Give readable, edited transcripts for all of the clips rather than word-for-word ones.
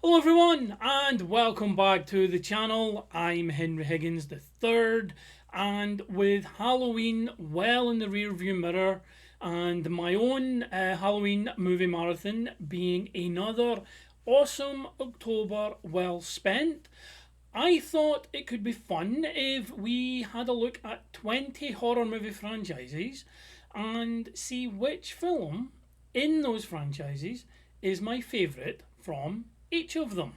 Hello everyone and welcome back to the channel. I'm Henry Higgins III, and with Halloween well in the rearview mirror and my own Halloween movie marathon being another awesome October well spent, I thought it could be fun if we had a look at 20 horror movie franchises and see which film in those franchises is my favourite from each of them.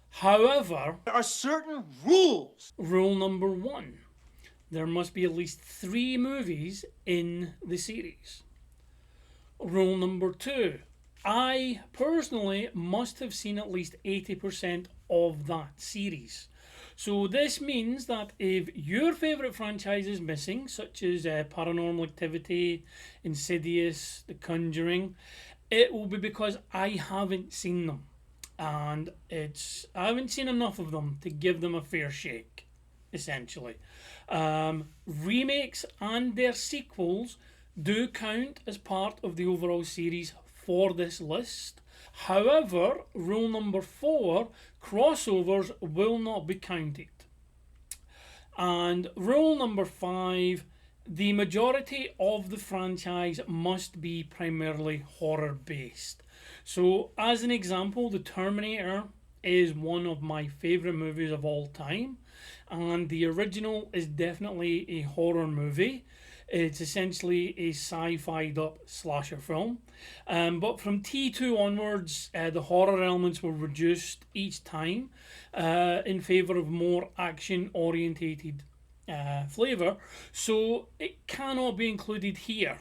However, There are certain rules. rule number one, there must be at least 3 movies in the series. Rule number two, I personally must have seen at least 80% of that series. So this means that if your favourite franchise is missing, such as Paranormal Activity, Insidious, The Conjuring, it will be because I haven't seen them. And I haven't seen enough of them to give them a fair shake, essentially. Remakes and their sequels do count as part of the overall series for this list. However, rule number 4, crossovers will not be counted. And rule number 5, the majority of the franchise must be primarily horror based. So, as an example, The Terminator is one of my favourite movies of all time, and the original is definitely a horror movie. It's essentially a sci-fi up slasher film. But from T2 onwards, the horror elements were reduced each time in favour of more action-orientated flavour, so it cannot be included here.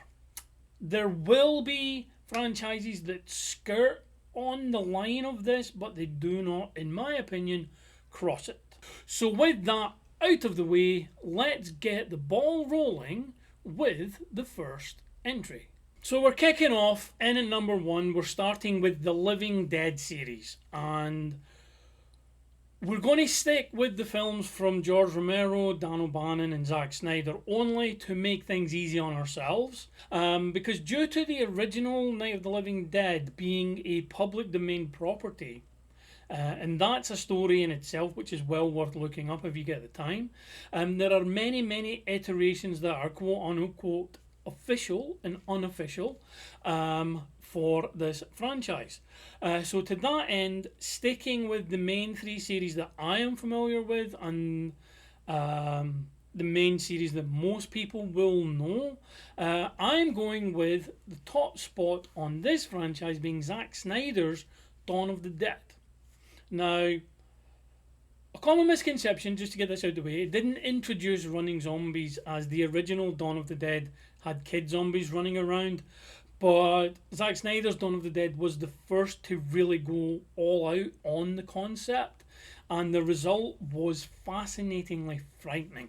There will be franchises that skirt on the line of this, but they do not, in my opinion, cross it. So with that out of the way, let's get the ball rolling with the first entry. So we're kicking off in at number 1. We're starting with the Living Dead series, and we're going to stick with the films from George Romero, Dan O'Bannon and Zack Snyder only to make things easy on ourselves, because due to the original Night of the Living Dead being a public domain property, and that's a story in itself which is well worth looking up if you get the time. There are many iterations that are quote unquote official and unofficial for this franchise. So to that end, sticking with the main 3 series that I am familiar with and the main series that most people will know, I'm going with the top spot on this franchise being Zack Snyder's Dawn of the Dead. Now, a common misconception, just to get this out of the way, it didn't introduce running zombies as the original Dawn of the Dead had kid zombies running around, but Zack Snyder's Dawn of the Dead was the first to really go all out on the concept, and the result was fascinatingly frightening.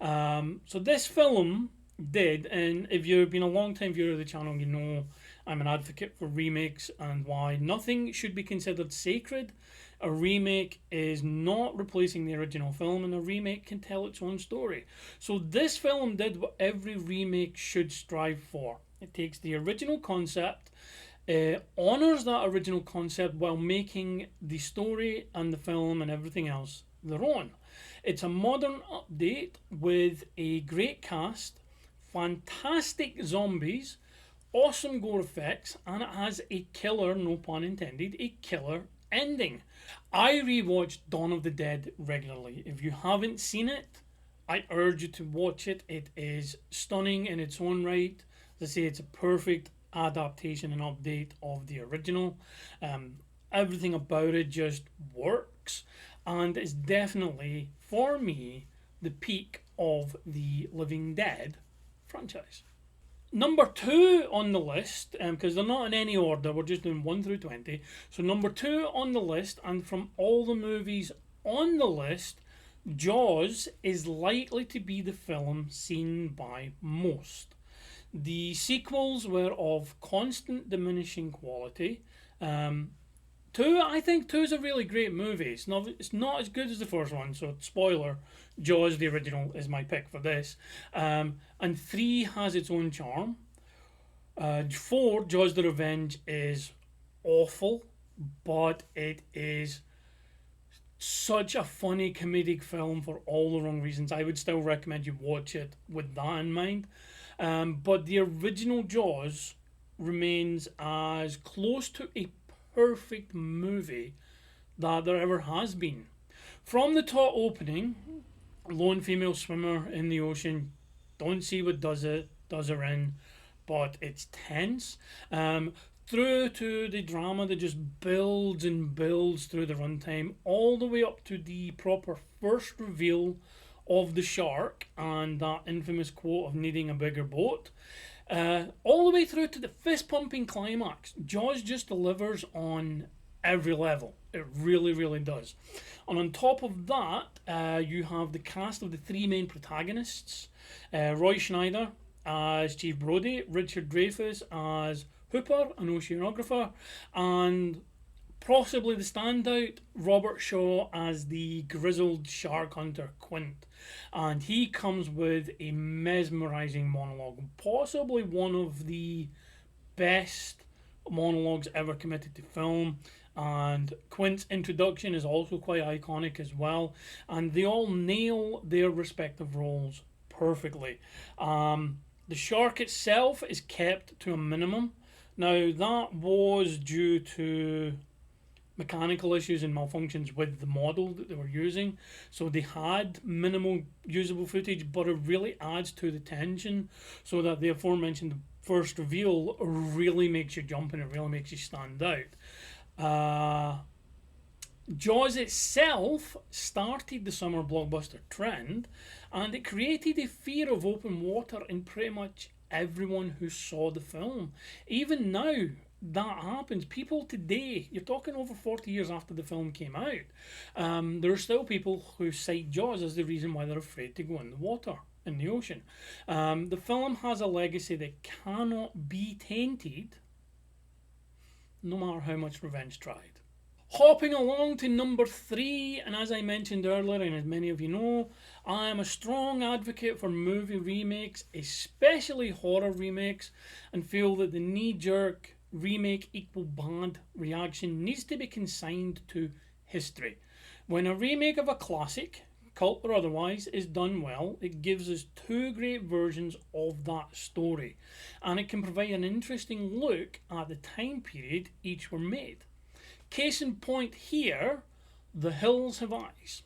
So this film did, and if you've been a long time viewer of the channel, you know I'm an advocate for remakes and why nothing should be considered sacred. A remake is not replacing the original film, and a remake can tell its own story. So this film did what every remake should strive for. It takes the original concept, honours that original concept while making the story and the film and everything else their own. It's a modern update with a great cast, fantastic zombies, awesome gore effects, and it has a killer, no pun intended, a killer ending. I rewatch Dawn of the Dead regularly. If you haven't seen it, I urge you to watch it. It is stunning in its own right. As I say, it's a perfect adaptation and update of the original. Everything about it just works, and it's definitely, for me, the peak of the Living Dead franchise. Number 2 on the list, because they're not in any order, we're just doing 1 through 20. So number 2 on the list, and from all the movies on the list, Jaws is likely to be the film seen by most. The sequels were of constant diminishing quality. I think 2 is a really great movie. It's not as good as the first one, so spoiler, Jaws the original is my pick for this. And 3 has its own charm. 4, Jaws the Revenge, is awful. but it is such a funny comedic film for all the wrong reasons. I would still recommend you watch it with that in mind. But the original Jaws remains as close to a perfect movie that there ever has been. From the top opening, lone female swimmer in the ocean, don't see what does her in, but it's tense. Through to the drama that just builds and builds through the runtime, all the way up to the proper first reveal of the shark and that infamous quote of needing a bigger boat. All the way through to the fist pumping climax. Jaws just delivers on every level. It really, really does. And on top of that, you have the cast of the three main protagonists: Roy Schneider as Chief Brody, Richard Dreyfuss as Hooper, an oceanographer, and possibly the standout, Robert Shaw as the grizzled shark hunter Quint. And he comes with a mesmerising monologue, possibly one of the best monologues ever committed to film. And Quint's introduction is also quite iconic as well. And they all nail their respective roles perfectly. The shark itself is kept to a minimum. Now, that was due to mechanical issues and malfunctions with the model that they were using. So they had minimal usable footage, but it really adds to the tension so that the aforementioned first reveal really makes you jump and it really makes you stand out. Jaws itself started the summer blockbuster trend, and it created a fear of open water in pretty much everyone who saw the film. Even now, that happens. People today, you're talking over 40 years after the film came out, there are still people who cite Jaws as the reason why they're afraid to go in the water, in the ocean. The film has a legacy that cannot be tainted, no matter how much revenge tried. Hopping along to number 3, and as I mentioned earlier, and as many of you know, I am a strong advocate for movie remakes, especially horror remakes, and feel that the knee-jerk remake equal bad reaction needs to be consigned to history. When a remake of a classic, cult or otherwise, is done well, it gives us two great versions of that story, and it can provide an interesting look at the time period each were made. Case in point here, The Hills Have Eyes.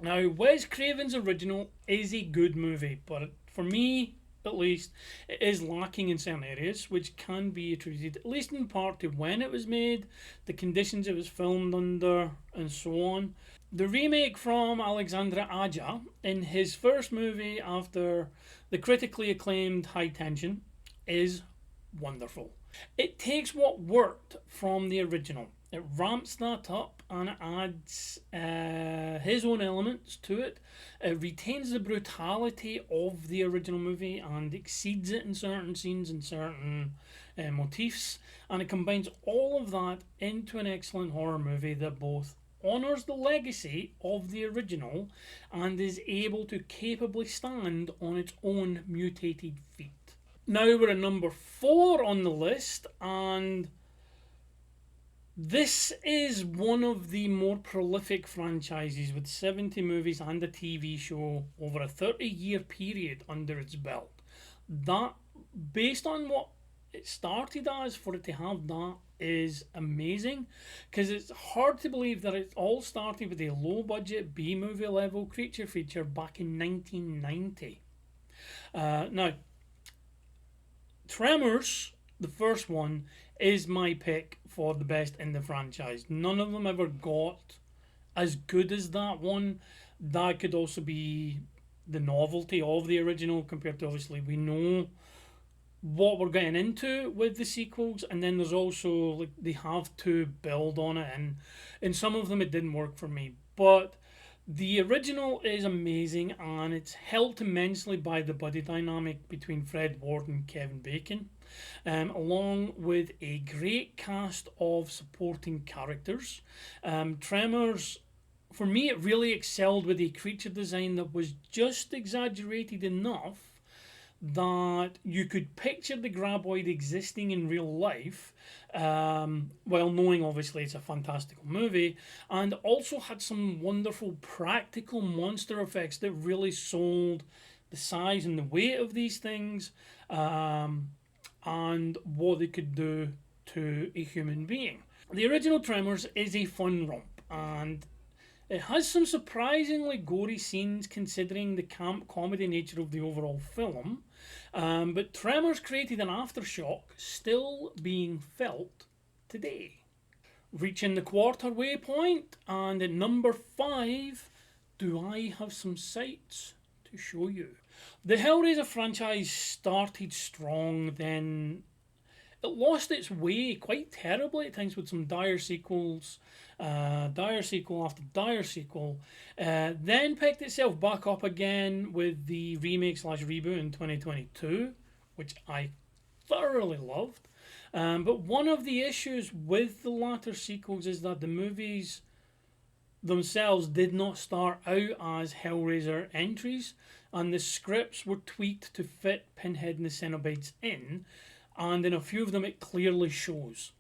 Now, Wes Craven's original is a good movie, but for me, at least, it is lacking in certain areas, which can be attributed, at least in part, to when it was made, the conditions it was filmed under, and so on. The remake from Alexandre Aja, in his first movie after the critically acclaimed High Tension, is wonderful. It takes what worked from the original, it ramps that up and it adds his own elements to it. It retains the brutality of the original movie and exceeds it in certain scenes and certain motifs. And it combines all of that into an excellent horror movie that both honours the legacy of the original and is able to capably stand on its own mutated feet. Now we're at number 4 on the list, and this is one of the more prolific franchises with 70 movies and a TV show over a 30-year period under its belt. That, based on what it started as, for it to have that is amazing, because it's hard to believe that it all started with a low-budget B-movie level creature feature back in 1990. Now, Tremors, the first one, is my pick for the best in the franchise. None of them ever got as good as that one. That could also be the novelty of the original compared to, obviously, we know what we're getting into with the sequels, and then there's also, like, they have to build on it, and in some of them it didn't work for me. But the original is amazing, and it's helped immensely by the buddy dynamic between Fred Ward and Kevin Bacon, along with a great cast of supporting characters. Tremors, for me, it really excelled with a creature design that was just exaggerated enough that you could picture the graboid existing in real life, while knowing obviously it's a fantastical movie, and also had some wonderful practical monster effects that really sold the size and the weight of these things, and what they could do to a human being. The original Tremors is a fun romp, and it has some surprisingly gory scenes considering the camp comedy nature of the overall film, but Tremors created an aftershock still being felt today. Reaching the quarter-way point, and at number 5, do I have some sights to show you. The Hellraiser franchise started strong, then it lost its way quite terribly at times with some dire sequels, dire sequel after dire sequel, then picked itself back up again with the remake / reboot in 2022, which I thoroughly loved. But one of the issues with the latter sequels is that the movies themselves did not start out as Hellraiser entries, and the scripts were tweaked to fit Pinhead and the Cenobites in, and in a few of them it clearly shows.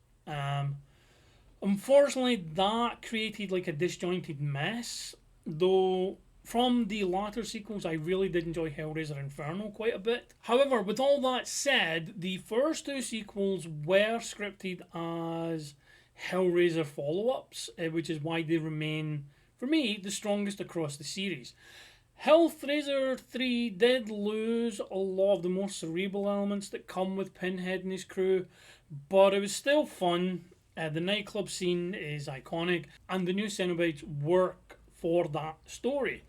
Unfortunately, that created like a disjointed mess, though from the latter sequels I really did enjoy Hellraiser Inferno quite a bit. However, with all that said, the first 2 sequels were scripted as Hellraiser follow-ups, which is why they remain, for me, the strongest across the series. Hellraiser 3 did lose a lot of the more cerebral elements that come with Pinhead and his crew, but it was still fun. The nightclub scene is iconic, and the new Cenobites work for that story.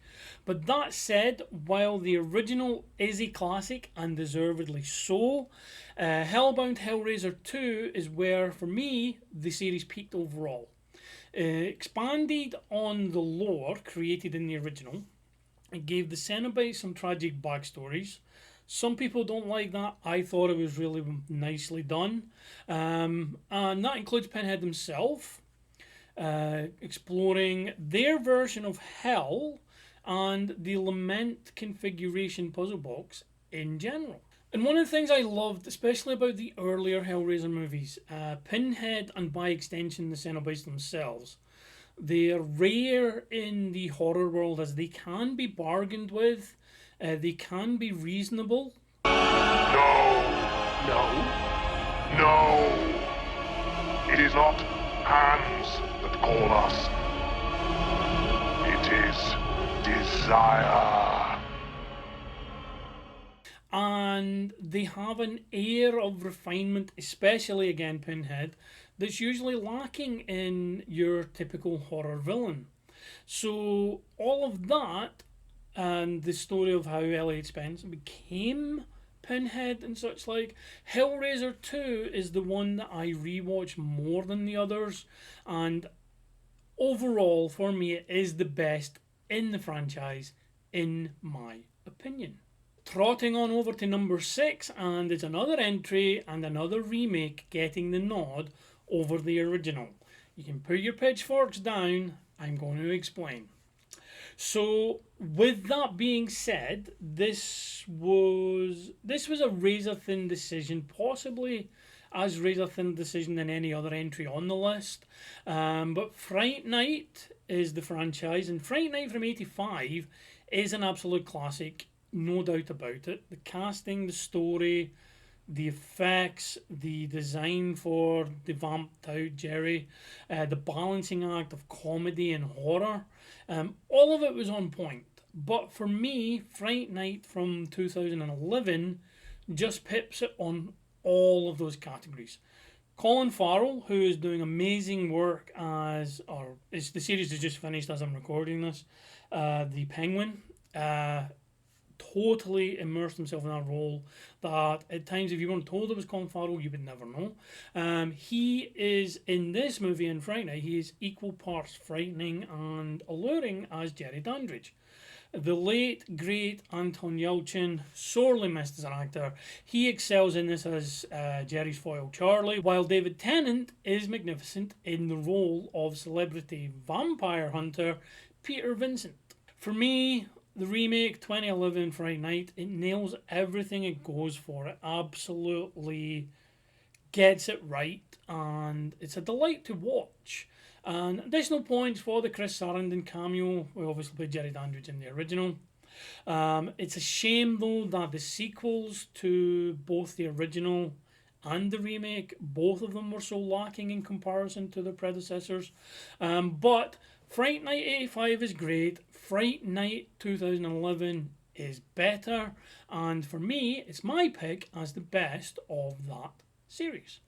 But that said, while the original is a classic, and deservedly so, Hellbound Hellraiser 2 is where, for me, the series peaked overall. Expanded on the lore created in the original. It gave the Cenobites some tragic backstories. Some people don't like that. I thought it was really nicely done. And that includes Pinhead himself, exploring their version of hell and the Lament configuration puzzle box in general. And one of the things I loved, especially about the earlier Hellraiser movies, Pinhead and by extension the Cenobites themselves, they're rare in the horror world as they can be bargained with, they can be reasonable. No. It is not hands that call us. It is desire. And they have an air of refinement, especially again Pinhead, that's usually lacking in your typical horror villain. So all of that, and the story of how Elliot Spence became Pinhead and such like, Hellraiser 2 is the one that I rewatch more than the others, and overall for me it is the best in the franchise in my opinion. Trotting on over to number 6, and it's another entry and another remake getting the nod over the original. You can put your pitchforks down, I'm going to explain. So, with that being said, this was a razor-thin decision, possibly as razor-thin decision than any other entry on the list. But Fright Night is the franchise, and Fright Night from '85 is an absolute classic, no doubt about it. The casting, the story, the effects, the design for the vamped out Jerry, the balancing act of comedy and horror, all of it was on point. But for me, Fright Night from 2011 just pips it on all of those categories. Colin Farrell, who is doing amazing work the series is just finished as I'm recording this, the Penguin, totally immersed himself in that role that at times if you weren't told it was Colin Farrell you would never know. He is in this movie in Fright Night, he is equal parts frightening and alluring as Jerry Dandridge. The late great Anton Yelchin, sorely missed as an actor, he excels in this as Jerry's foil Charlie, while David Tennant is magnificent in the role of celebrity vampire hunter Peter Vincent. For me, the remake 2011 Fright Night, it nails everything it goes for. It absolutely gets it right, and it's a delight to watch. And additional points for the Chris Sarandon cameo. We obviously played Jerry Dandridge in the original. It's a shame though that the sequels to both the original and the remake, both of them were so lacking in comparison to their predecessors. But Fright Night 85 is great. Fright Night 2011 is better. And for me, it's my pick as the best of that series.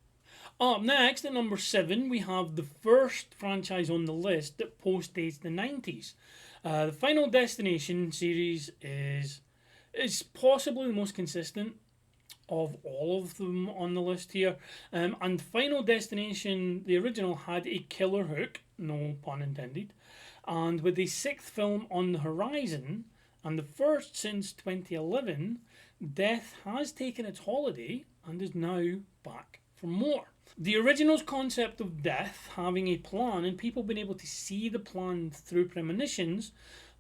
Up next, at number 7, we have the first franchise on the list that postdates the 90s. The Final Destination series is possibly the most consistent of all of them on the list here. And Final Destination, the original, had a killer hook, no pun intended. And with the 6th film on the horizon, and the first since 2011, Death has taken its holiday and is now back for more. The original's concept of Death having a plan and people being able to see the plan through premonitions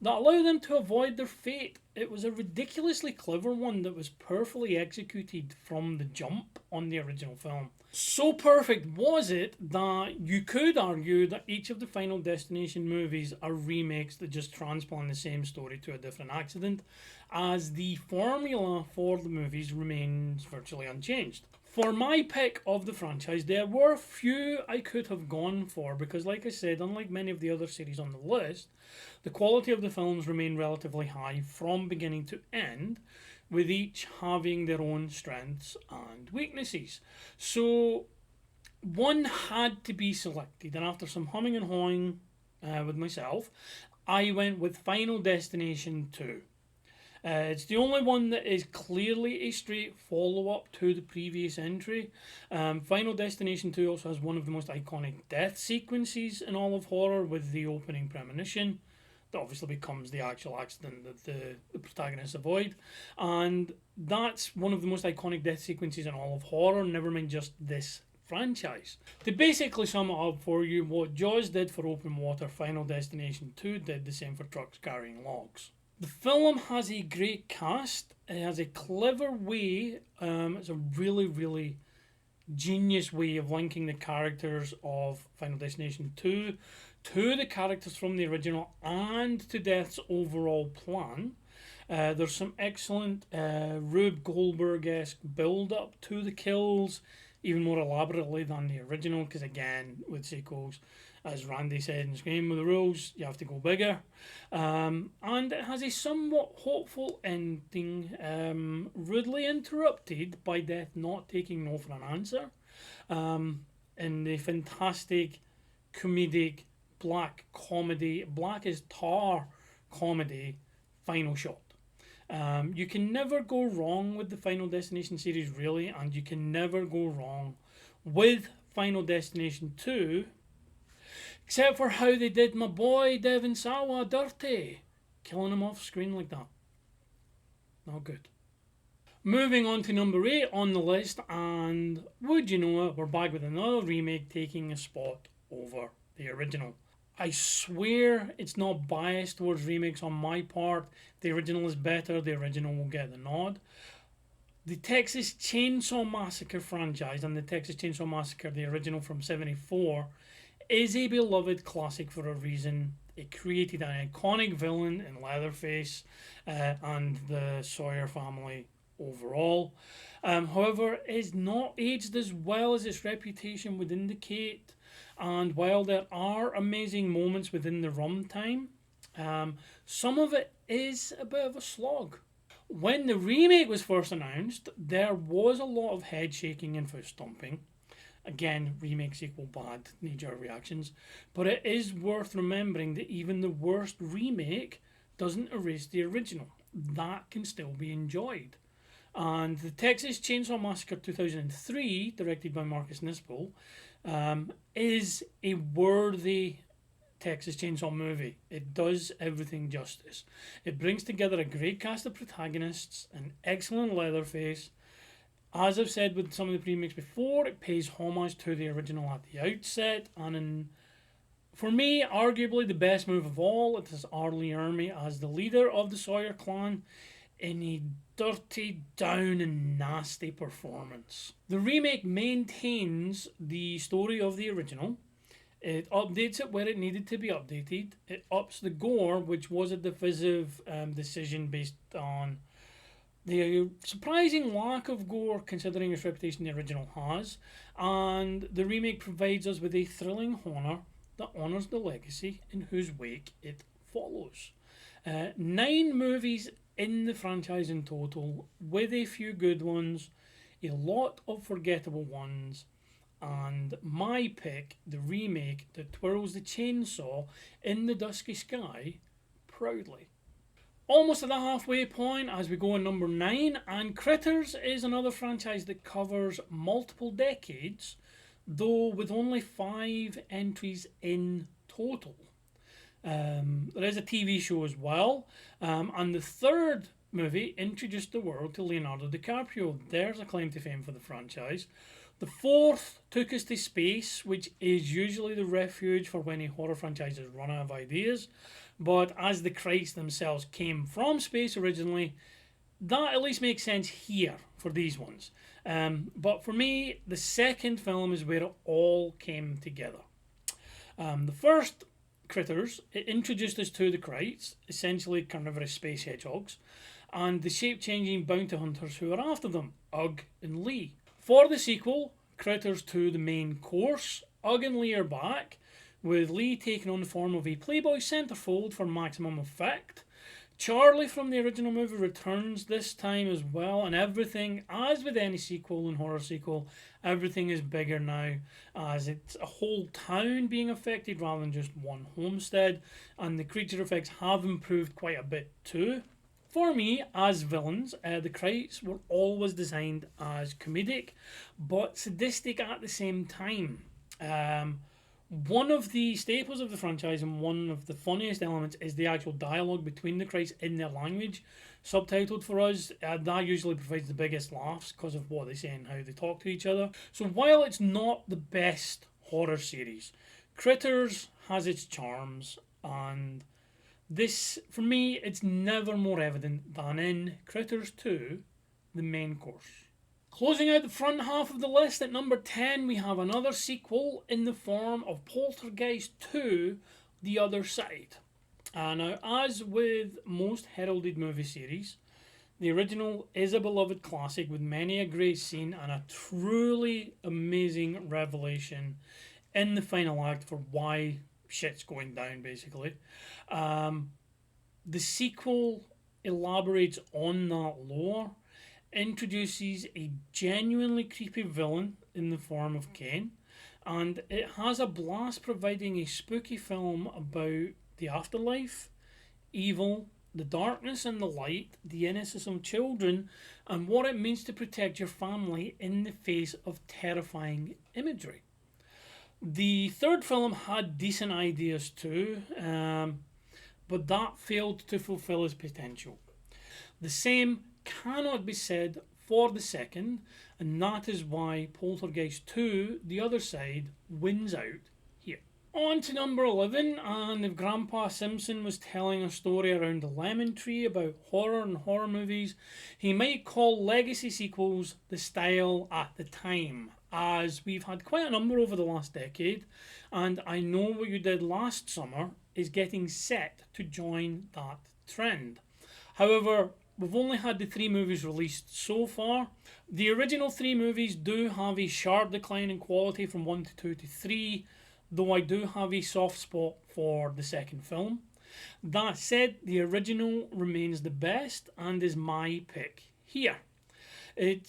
that allow them to avoid their fate. It was a ridiculously clever one that was perfectly executed from the jump on the original film. So perfect was it that you could argue that each of the Final Destination movies are remakes that just transplant the same story to a different accident, as the formula for the movies remains virtually unchanged. For my pick of the franchise, there were few I could have gone for because, like I said, unlike many of the other series on the list, the quality of the films remained relatively high from beginning to end, with each having their own strengths and weaknesses. So one had to be selected, and after some humming and hawing with myself, I went with Final Destination 2. It's the only one that is clearly a straight follow-up to the previous entry. Final Destination 2 also has one of the most iconic death sequences in all of horror, with the opening premonition that obviously becomes the actual accident that the protagonists avoid. And that's one of the most iconic death sequences in all of horror, never mind just this franchise. To basically sum it up for you, what Jaws did for open water, Final Destination 2 did the same for trucks carrying logs. The film has a great cast. It has a clever way, it's a really, really genius way of linking the characters of Final Destination 2 to the characters from the original and to Death's overall plan. There's some excellent Rube Goldberg-esque build-up to the kills, even more elaborately than the original, because again, with sequels, as Randy said in Scream with the Rules, you have to go bigger. And it has a somewhat hopeful ending, rudely interrupted by Death not taking no for an answer, in the fantastic comedic black as tar comedy Final Shot. You can never go wrong with the Final Destination series, really, and you can never go wrong with Final Destination 2, except for how they did my boy Devon Sawa dirty, killing him off screen like that. Not good. Moving on to number 8 on the list, and would you know it, we're back with another remake taking a spot over the original. I swear it's not biased towards remakes on my part. The original is better, the original will get the nod. The Texas Chainsaw Massacre franchise and the Texas Chainsaw Massacre, the original from '74, is a beloved classic for a reason. It created an iconic villain in Leatherface and the Sawyer family overall. However, it is not aged as well as its reputation would indicate. And while there are amazing moments within the runtime, some of it is a bit of a slog. When the remake was first announced, there was a lot of head shaking and foot stomping. Again, remakes equal bad knee-jerk reactions. But it is worth remembering that even the worst remake doesn't erase the original. That can still be enjoyed. And the Texas Chainsaw Massacre 2003, directed by Marcus Nispel, is a worthy Texas Chainsaw movie. It does everything justice. It brings together a great cast of protagonists, an excellent Leatherface. As I've said with some of the remakes before, it pays homage to the original at the outset, and For me, arguably the best move of all, it is R. Lee Ermey as the leader of the Sawyer clan in a dirty, down and nasty performance. The remake maintains the story of the original. It updates it where it needed to be updated. It ups the gore, which was a divisive decision based on the surprising lack of gore considering its reputation the original has. And the remake provides us with a thrilling horror that honours the legacy in whose wake it follows. 9 movies in the franchise in total, with a few good ones, a lot of forgettable ones, and my pick, the remake that twirls the chainsaw in the dusky sky proudly. Almost at the halfway point as we go on number 9, and Critters is another franchise that covers multiple decades, though with only 5 entries in total. There is a TV show as well, and the third movie introduced the world to Leonardo DiCaprio. There's a claim to fame for the franchise. The fourth took us to space, which is usually the refuge for when a horror franchises run out of ideas. But as the Christ themselves came from space originally, that at least makes sense here for these ones. But for me, the second film is where it all came together. The first, Critters, it introduced us to the Krites, essentially carnivorous space hedgehogs, and the shape-changing bounty hunters who are after them, Ugg and Lee. For the sequel, Critters 2 the main course, Ugg and Lee are back, with Lee taking on the form of a Playboy centerfold for maximum effect. Charlie from the original movie returns this time as well, and everything, as with any sequel and horror sequel, everything is bigger now, as it's a whole town being affected rather than just one homestead, and the creature effects have improved quite a bit too. For me, as villains, the Krites were always designed as comedic, but sadistic at the same time. One of the staples of the franchise and one of the funniest elements is the actual dialogue between the Krites in their language, subtitled for us. That usually provides the biggest laughs because of what they say and how they talk to each other. So while it's not the best horror series, Critters has its charms, and this, for me, it's never more evident than in Critters 2, the main course. Closing out the front half of the list at number 10, we have another sequel in the form of Poltergeist 2, The Other Side. Now, as with most heralded movie series, the original is a beloved classic with many a great scene and a truly amazing revelation in the final act for why shit's going down, basically. The sequel elaborates on that lore, introduces a genuinely creepy villain in the form of Kane, and it has a blast providing a spooky film about the afterlife, evil, the darkness and the light, the innocence of children, and what it means to protect your family in the face of terrifying imagery. The third film had decent ideas too, but that failed to fulfill its potential. The same cannot be said for the second, and that is why Poltergeist 2, The Other Side, wins out here. On to number 11, and if Grandpa Simpson was telling a story around the lemon tree about horror and horror movies, he might call legacy sequels the style at the time, as we've had quite a number over the last decade, and I Know What You Did Last Summer is getting set to join that trend. However, we've only had the 3 movies released so far. The original 3 movies do have a sharp decline in quality from 1 to 2 to 3, though I do have a soft spot for the second film. That said, the original remains the best and is my pick here. At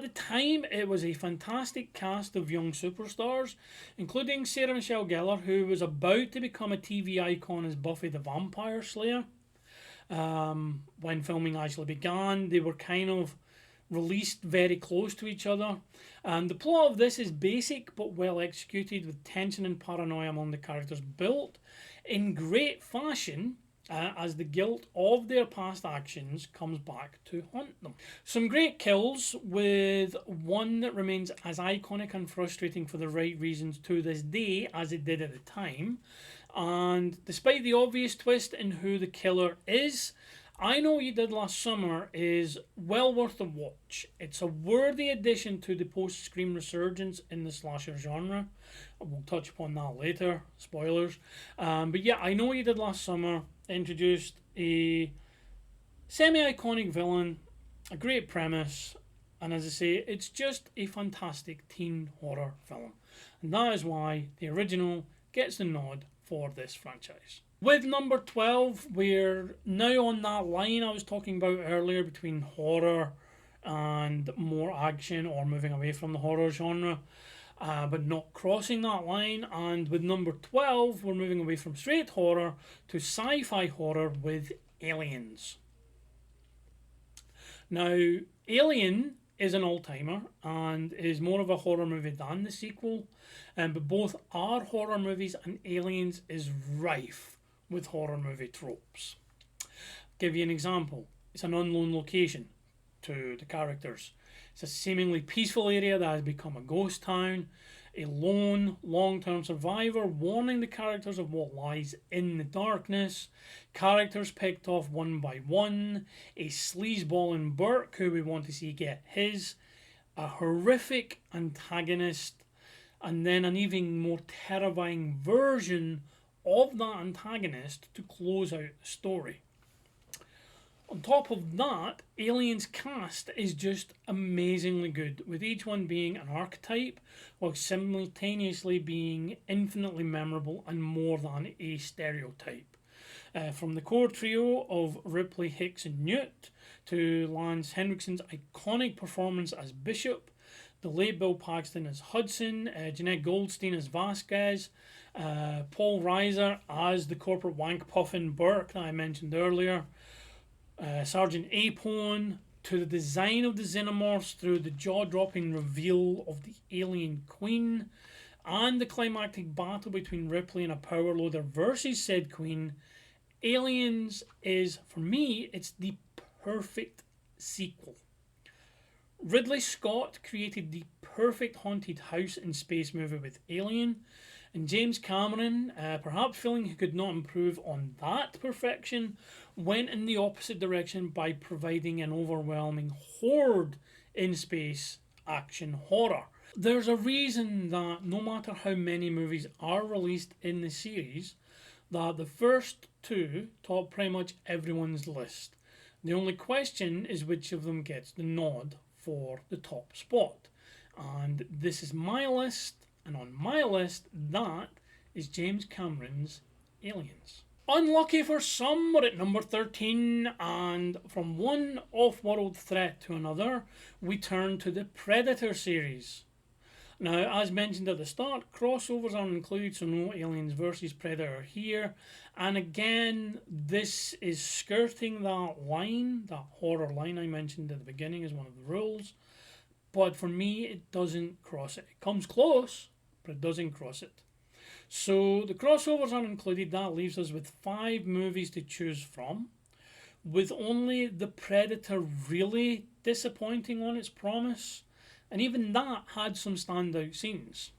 the time, it was a fantastic cast of young superstars, including Sarah Michelle Gellar, who was about to become a TV icon as Buffy the Vampire Slayer. When filming actually began, they were kind of released very close to each other. And the plot of this is basic but well executed, with tension and paranoia among the characters built in great fashion, as the guilt of their past actions comes back to haunt them. Some great kills, with one that remains as iconic and frustrating for the right reasons to this day as it did at the time. And despite the obvious twist in who the killer is, I Know What You Did Last Summer is well worth a watch. It's a worthy addition to the post-Scream resurgence in the slasher genre. We'll touch upon that later, spoilers. But yeah, I Know What You Did Last Summer introduced a semi-iconic villain, a great premise, and as I say, it's just a fantastic teen horror film. And that is why the original gets the nod for this franchise. With number 12, we're now on that line I was talking about earlier between horror and more action, or moving away from the horror genre, but not crossing that line. And with number 12, we're moving away from straight horror to sci-fi horror with Aliens. Now, Alien is an all-timer and is more of a horror movie than the sequel, but both are horror movies, and Aliens is rife with horror movie tropes. Give you an example. It's an unknown location to the characters. It's a seemingly peaceful area that has become a ghost town. A lone, long-term survivor warning the characters of what lies in the darkness. Characters picked off one by one. A sleazeball in Burke who we want to see get his. A horrific antagonist. And then an even more terrifying version of that antagonist to close out the story. On top of that, Aliens cast is just amazingly good, with each one being an archetype while simultaneously being infinitely memorable and more than a stereotype. From the core trio of Ripley, Hicks and Newt to Lance Henriksen's iconic performance as Bishop, the late Bill Paxton as Hudson, Jeanette Goldstein as Vasquez, Paul Reiser as the corporate wank puffin Burke that I mentioned earlier, Sergeant Apone, to the design of the xenomorphs through the jaw-dropping reveal of the alien queen, and the climactic battle between Ripley and a power loader versus said queen. Aliens is, for me, it's the perfect sequel. Ridley Scott created the perfect haunted house in space movie with Alien, and James Cameron, perhaps feeling he could not improve on that perfection, went in the opposite direction by providing an overwhelming horde in space action horror. There's a reason that no matter how many movies are released in the series, that the first two top pretty much everyone's list. The only question is which of them gets the nod for the top spot. And this is my list, and on my list, that is James Cameron's Aliens. Unlucky for some, we're at number 13, and from one off-world threat to another, we turn to the Predator series. Now, as mentioned at the start, crossovers are included, so no Aliens vs Predator here. And again, this is skirting that line, that horror line I mentioned at the beginning as one of the rules. But for me, it doesn't cross it. It comes close, but it doesn't cross it. So the crossovers are included. That leaves us with 5 movies to choose from, with only The Predator really disappointing on its promise. And even that had some standout scenes.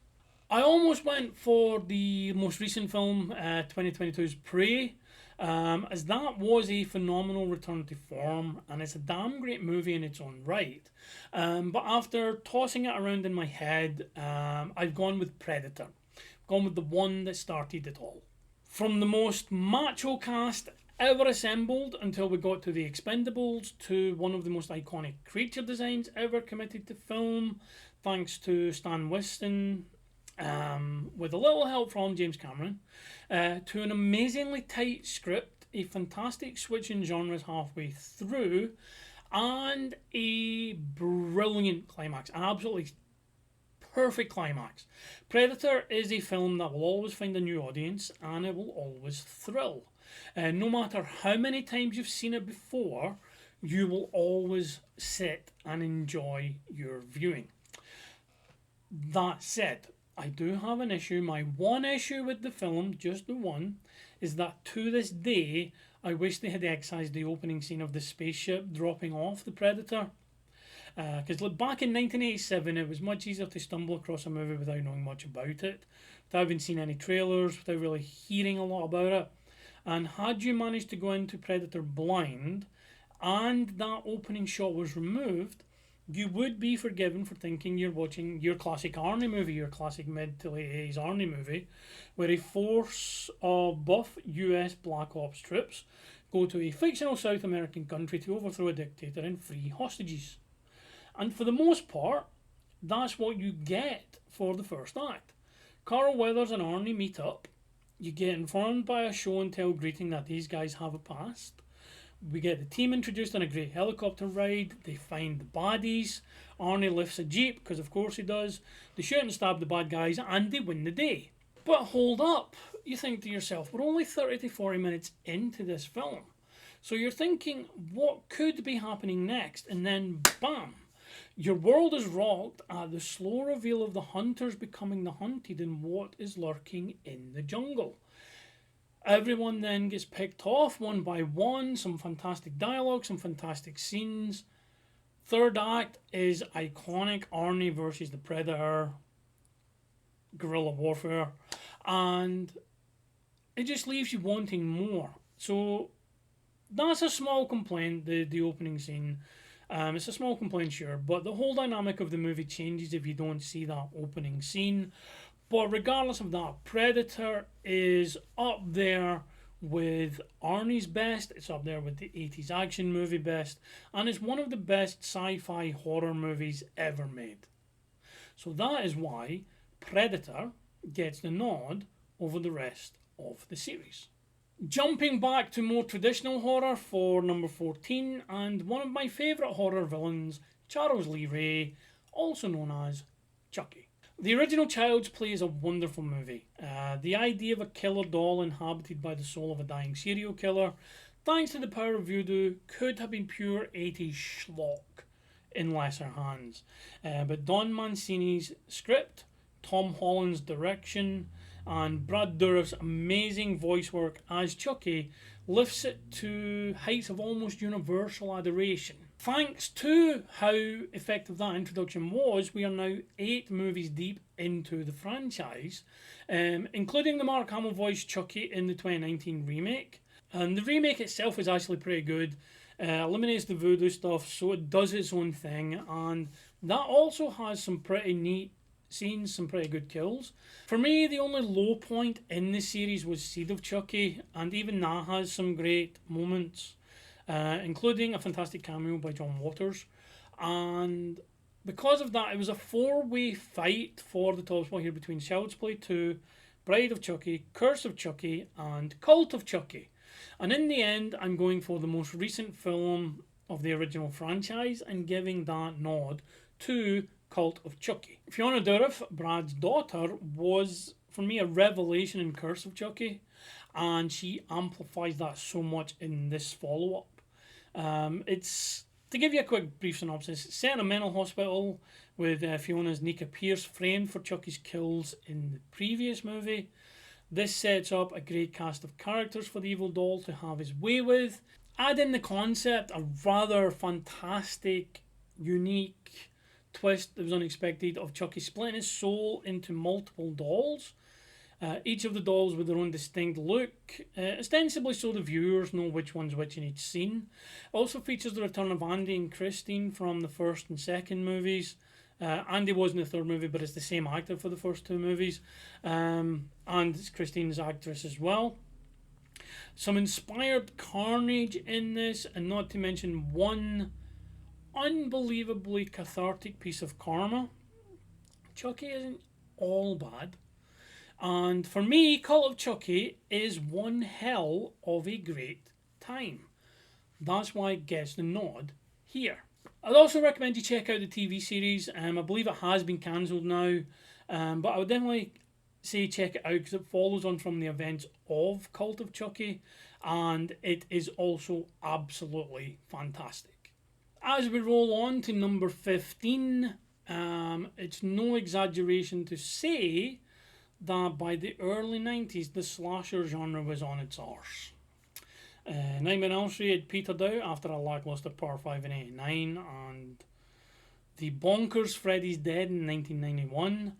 I almost went for the most recent film, 2022's Prey, as that was a phenomenal return to form, and it's a damn great movie in its own right. But after tossing it around in my head, I've gone with Predator. I've gone with the one that started it all. From the most macho cast ever assembled until we got to the Expendables, to one of the most iconic creature designs ever committed to film, thanks to Stan Winston, with a little help from James Cameron, to an amazingly tight script, a fantastic switch in genres halfway through, and a brilliant climax, an absolutely perfect climax. Predator is a film that will always find a new audience, and it will always thrill. No matter how many times you've seen it before, you will always sit and enjoy your viewing. That said, I do have an issue. My one issue with the film, just the one, is that to this day, I wish they had excised the opening scene of the spaceship dropping off the Predator. Because back in 1987, it was much easier to stumble across a movie without knowing much about it, without having seen any trailers, without really hearing a lot about it. And had you managed to go into Predator blind, and that opening shot was removed, you would be forgiven for thinking you're watching your classic Arnie movie, your classic mid to late 80s Arnie movie, where a force of buff US Black Ops troops go to a fictional South American country to overthrow a dictator and free hostages. And for the most part, that's what you get for the first act. Carl Weathers and Arnie meet up. You get informed by a show and tell greeting that these guys have a past. We get the team introduced on a great helicopter ride. They find the baddies. Arnie lifts a jeep, because of course he does. They shoot and stab the bad guys, and they win the day. But hold up. You think to yourself, we're only 30 to 40 minutes into this film. So you're thinking, what could be happening next? And then, bam! Your world is rocked at the slow reveal of the hunters becoming the hunted and what is lurking in the jungle. Everyone then gets picked off one by one, some fantastic dialogue, some fantastic scenes. Third act is iconic Arnie versus the Predator, guerrilla warfare, and it just leaves you wanting more. So that's a small complaint, the opening scene. It's a small complaint, sure, but the whole dynamic of the movie changes if you don't see that opening scene. But regardless of that, Predator is up there with Arnie's best, it's up there with the 80s action movie best, and it's one of the best sci-fi horror movies ever made. So that is why Predator gets the nod over the rest of the series. Jumping back to more traditional horror for number 14, and one of my favourite horror villains, Charles Lee Ray, also known as Chucky. The original Child's Play is a wonderful movie. The idea of a killer doll inhabited by the soul of a dying serial killer, thanks to the power of voodoo, could have been pure 80s schlock in lesser hands. But Don Mancini's script, Tom Holland's direction, and Brad Dourif's amazing voice work as Chucky lifts it to heights of almost universal adoration. Thanks to how effective that introduction was, we are now 8 movies deep into the franchise, including the Mark Hamill voiced Chucky in the 2019 remake. And the remake itself is actually pretty good. Eliminates the voodoo stuff, so it does its own thing, and that also has some pretty neat scenes, some pretty good kills. For me, the only low point in the series was Seed of Chucky, and even that has some great moments, including a fantastic cameo by John Waters. And because of that, it was a 4-way fight for the top spot here between Child's Play 2, Bride of Chucky, Curse of Chucky, and Cult of Chucky. And in the end, I'm going for the most recent film of the original franchise and giving that nod to Cult of Chucky. Fiona Dourif, Brad's daughter, was for me a revelation in Curse of Chucky, and she amplifies that so much in this follow-up. It's, to give you a quick brief synopsis, set in a mental hospital with Fiona's Nika Pierce framed for Chucky's kills in the previous movie. This sets up a great cast of characters for the evil doll to have his way with. Add in the concept, a rather fantastic, unique twist that was unexpected of Chucky splitting his soul into multiple dolls. Each of the dolls with their own distinct look, ostensibly so the viewers know which one's which in each scene. It also features the return of Andy and Christine from the first and second movies. Andy was in the third movie, but it's the same actor for the first 2 movies. And it's Christine's actress as well. Some inspired carnage in this, and not to mention one unbelievably cathartic piece of karma. Chucky isn't all bad. And for me, Cult of Chucky is one hell of a great time. That's why it gets the nod here. I'd also recommend you check out the TV series. I believe it has been cancelled now, but I would definitely say check it out because it follows on from the events of Cult of Chucky, and it is also absolutely fantastic. As we roll on to number 15, it's no exaggeration to say that by the early 90s, the slasher genre was on its arse. Nightmare on Elm Street had petered out after a lackluster Part 5 in '89, and the bonkers Freddy's Dead in 1991.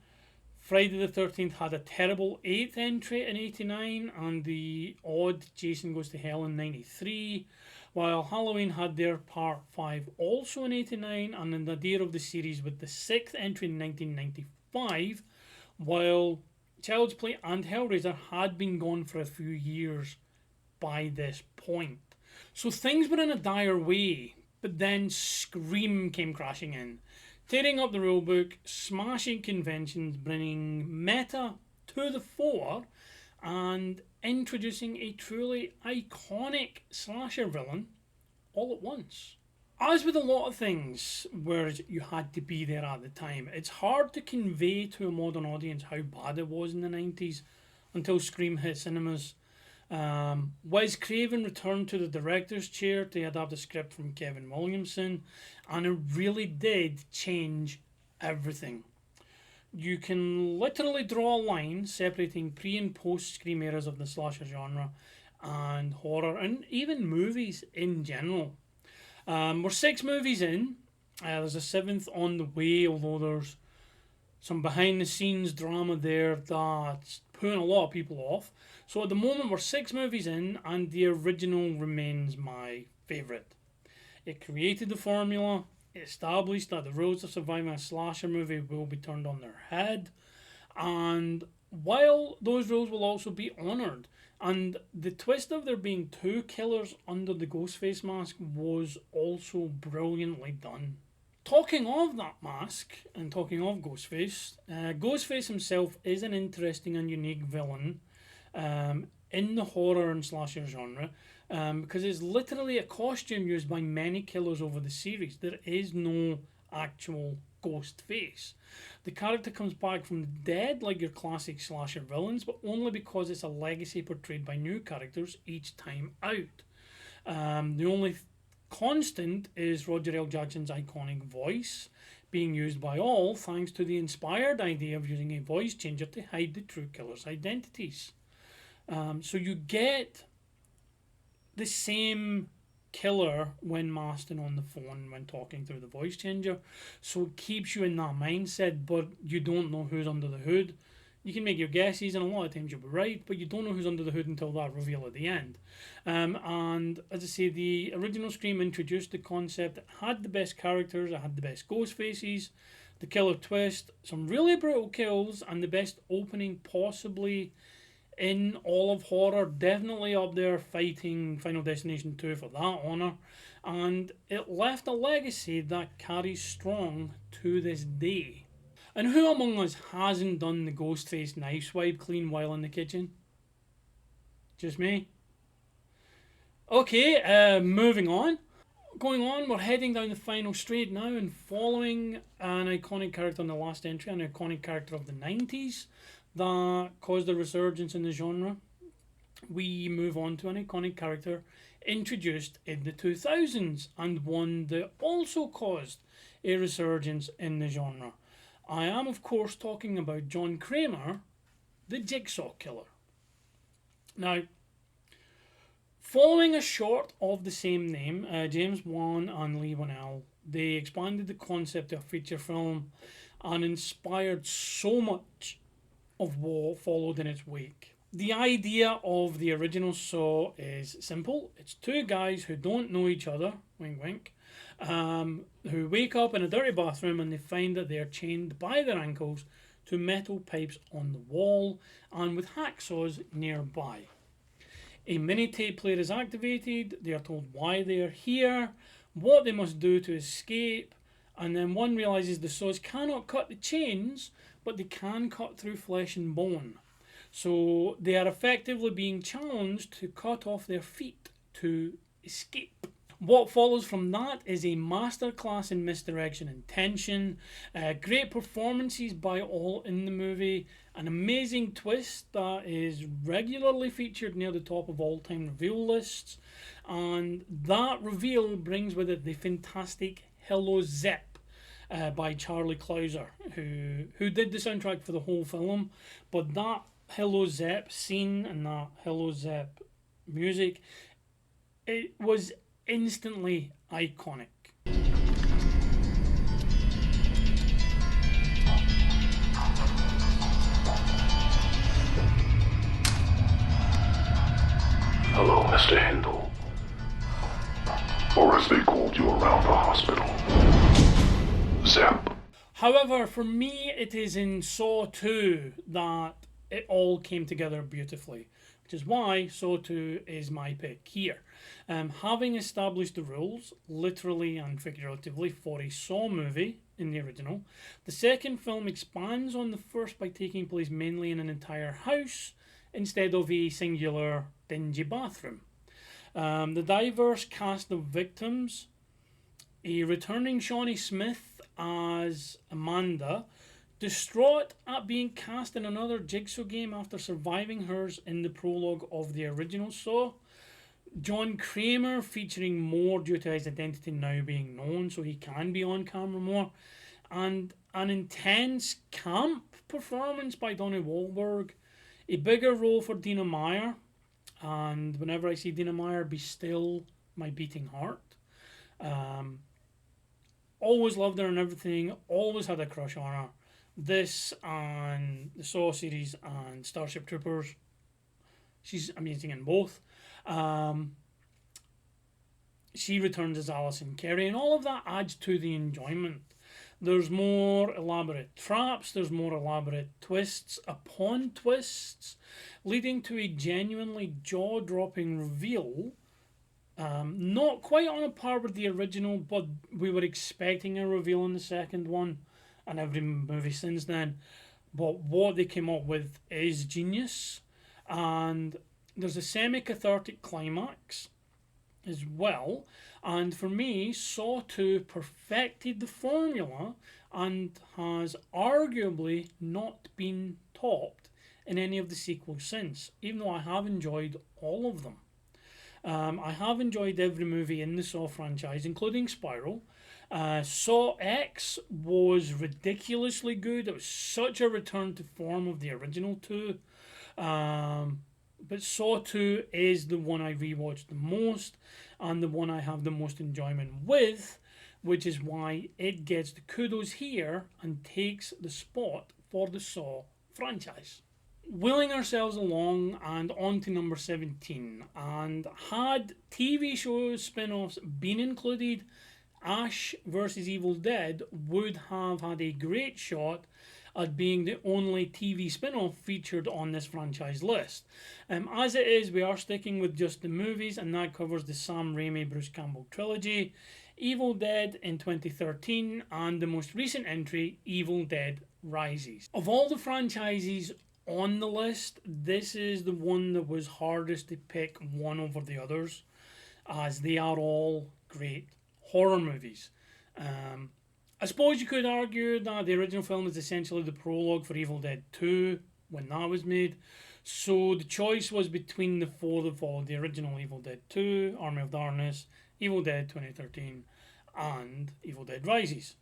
Friday the 13th had a terrible 8th entry in '89, and the odd Jason Goes to Hell in '93, while Halloween had their Part 5 also in '89, and the nadir of the series with the 6th entry in 1995, while Child's Play and Hellraiser had been gone for a few years by this point. So things were in a dire way, but then Scream came crashing in, tearing up the rulebook, smashing conventions, bringing meta to the fore, and introducing a truly iconic slasher villain all at once. As with a lot of things where you had to be there at the time, it's hard to convey to a modern audience how bad it was in the 90s until Scream hit cinemas. Wes Craven returned to the director's chair to adapt a script from Kevin Williamson, and it really did change everything. You can literally draw a line separating pre and post Scream eras of the slasher genre and horror, and even movies in general. We're 6 movies in. There's a 7th on the way, although there's some behind the scenes drama there that's putting a lot of people off. So at the moment we're 6 movies in, and the original remains my favourite. It created the formula, it established that the rules of surviving a slasher movie will be turned on their head, and while those rules will also be honoured, and the twist of there being 2 killers under the Ghostface mask was also brilliantly done. Talking of that mask, and talking of Ghostface, Ghostface himself is an interesting and unique villain in the horror and slasher genre, because it's literally a costume used by many killers over the series. There is no actual ghost face. The character comes back from the dead like your classic slasher villains, but only because it's a legacy portrayed by new characters each time out. The only constant is Roger L. Jackson's iconic voice, being used by all thanks to the inspired idea of using a voice changer to hide the true killers' identities. So you get the same killer when masked and on the phone when talking through the voice changer, so it keeps you in that mindset, but you don't know who's under the hood. You can make your guesses, and a lot of times you'll be right, but you don't know who's under the hood until that reveal at the end. And as I say, the original Scream introduced the concept. It had the best characters, it had the best ghost faces, the killer twist, some really brutal kills, and the best opening possibly in all of horror, definitely up there fighting Final Destination 2 for that honour, and it left a legacy that carries strong to this day. And who among us hasn't done the Ghostface knife swipe clean while in the kitchen? Just me? Okay, moving on. Going on, we're heading down the final straight now, and following an iconic character in the last entry, an iconic character of the 90s, that caused a resurgence in the genre, we move on to an iconic character introduced in the 2000s, and one that also caused a resurgence in the genre. I am, of course, talking about John Kramer, the Jigsaw Killer. Now, following a short of the same name, James Wan and Leigh Whannell, they expanded the concept to a feature film and inspired so much of what followed in its wake. The idea of the original Saw is simple. It's 2 guys who don't know each other, wink wink, who wake up in a dirty bathroom and they find that they are chained by their ankles to metal pipes on the wall and with hacksaws nearby. A mini tape player is activated, they are told why they are here, what they must do to escape, and then one realises the saws cannot cut the chains, but they can cut through flesh and bone. So they are effectively being challenged to cut off their feet to escape. What follows from that is a masterclass in misdirection and tension, great performances by all in the movie, an amazing twist that is regularly featured near the top of all-time reveal lists, and that reveal brings with it the fantastic Hello Zep by Charlie Clouser, who did the soundtrack for the whole film, but that Hello Zep scene and that Hello Zep music It was instantly iconic. Hello, Mr. Hindle. Or as they called you around the hospital, Zap. However, for me, it is in Saw 2 that it all came together beautifully, which is why Saw 2 is my pick here. Having established the rules, literally and figuratively, for a Saw movie in the original, the second film expands on the first by taking place mainly in an entire house instead of a singular dingy bathroom. The diverse cast of victims, a returning Shawnee Smith as Amanda, distraught at being cast in another Jigsaw game after surviving hers in the prologue of the original Saw. John Kramer featuring more due to his identity now being known, so he can be on camera more. And an intense camp performance by Donnie Wahlberg. A bigger role for Dina Meyer. And whenever I see Dina Meyer, be still my beating heart. Always loved her and everything. Always had a crush on her. This and the Saw series and Starship Troopers. She's amazing in both. She returns as Alison Kerry, and all of that adds to the enjoyment. There's more elaborate traps, there's more elaborate twists upon twists, leading to a genuinely jaw-dropping reveal. Not quite on a par with the original, but we were expecting a reveal in the second one, and every movie since then. But what they came up with is genius, and there's a semi-cathartic climax as well. And for me, Saw 2 perfected the formula and has arguably not been topped in any of the sequels since, even though I have enjoyed all of them. I have enjoyed every movie in the Saw franchise, including Spiral. Saw X was ridiculously good. It was such a return to form of the original two. But Saw 2 is the one I rewatched the most and the one I have the most enjoyment with, which is why it gets the kudos here and takes the spot for the Saw franchise. Wheeling ourselves along and on to number 17, and had TV show spin-offs been included, Ash vs Evil Dead would have had a great shot at being the only TV spin-off featured on this franchise list. As it is, we are sticking with just the movies, and that covers the Sam Raimi Bruce Campbell trilogy, Evil Dead in 2013, and the most recent entry, Evil Dead Rises. Of all the franchises on the list, this is the one that was hardest to pick one over the others, as they are all great horror movies. I suppose you could argue that the original film is essentially the prologue for Evil Dead 2 when that was made. So the choice was between the four that followed the original: Evil Dead 2, Army of Darkness, Evil Dead 2013, and Evil Dead Rises.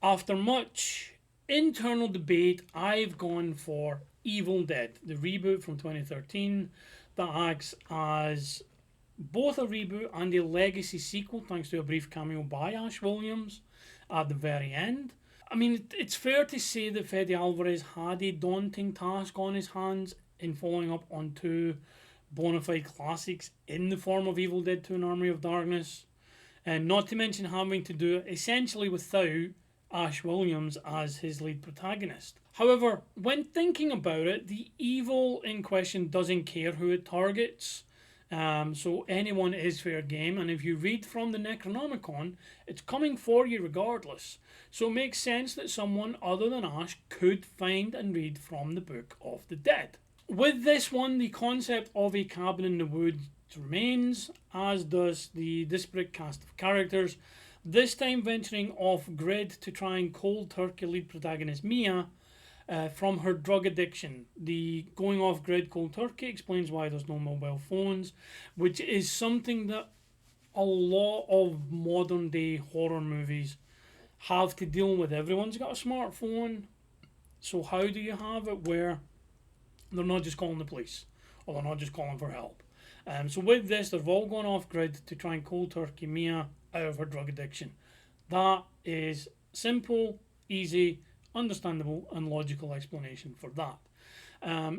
After much internal debate, I've gone for Evil Dead, the reboot from 2013 that acts as both a reboot and a legacy sequel thanks to a brief cameo by Ash Williams at the very end. I mean, it's fair to say that Fede Alvarez had a daunting task on his hands in following up on two bona fide classics in the form of Evil Dead 2 and Army of Darkness, and not to mention having to do it essentially without Ash Williams as his lead protagonist. However, when thinking about it, the evil in question doesn't care who it targets. So anyone is fair game, and if you read from the Necronomicon, it's coming for you regardless. So it makes sense that someone other than Ash could find and read from the Book of the Dead. With this one, the concept of a cabin in the woods remains, as does the disparate cast of characters, this time venturing off-grid to try and cold turkey lead protagonist Mia from her drug addiction. The going off-grid cold turkey explains why there's no mobile phones, which is something that a lot of modern-day horror movies have to deal with. Everyone's got a smartphone, so how do you have it where they're not just calling the police, or they're not just calling for help? So with this, they've all gone off grid to try and cold turkey Mia out of her drug addiction. That is simple, easy, understandable, and logical explanation for that.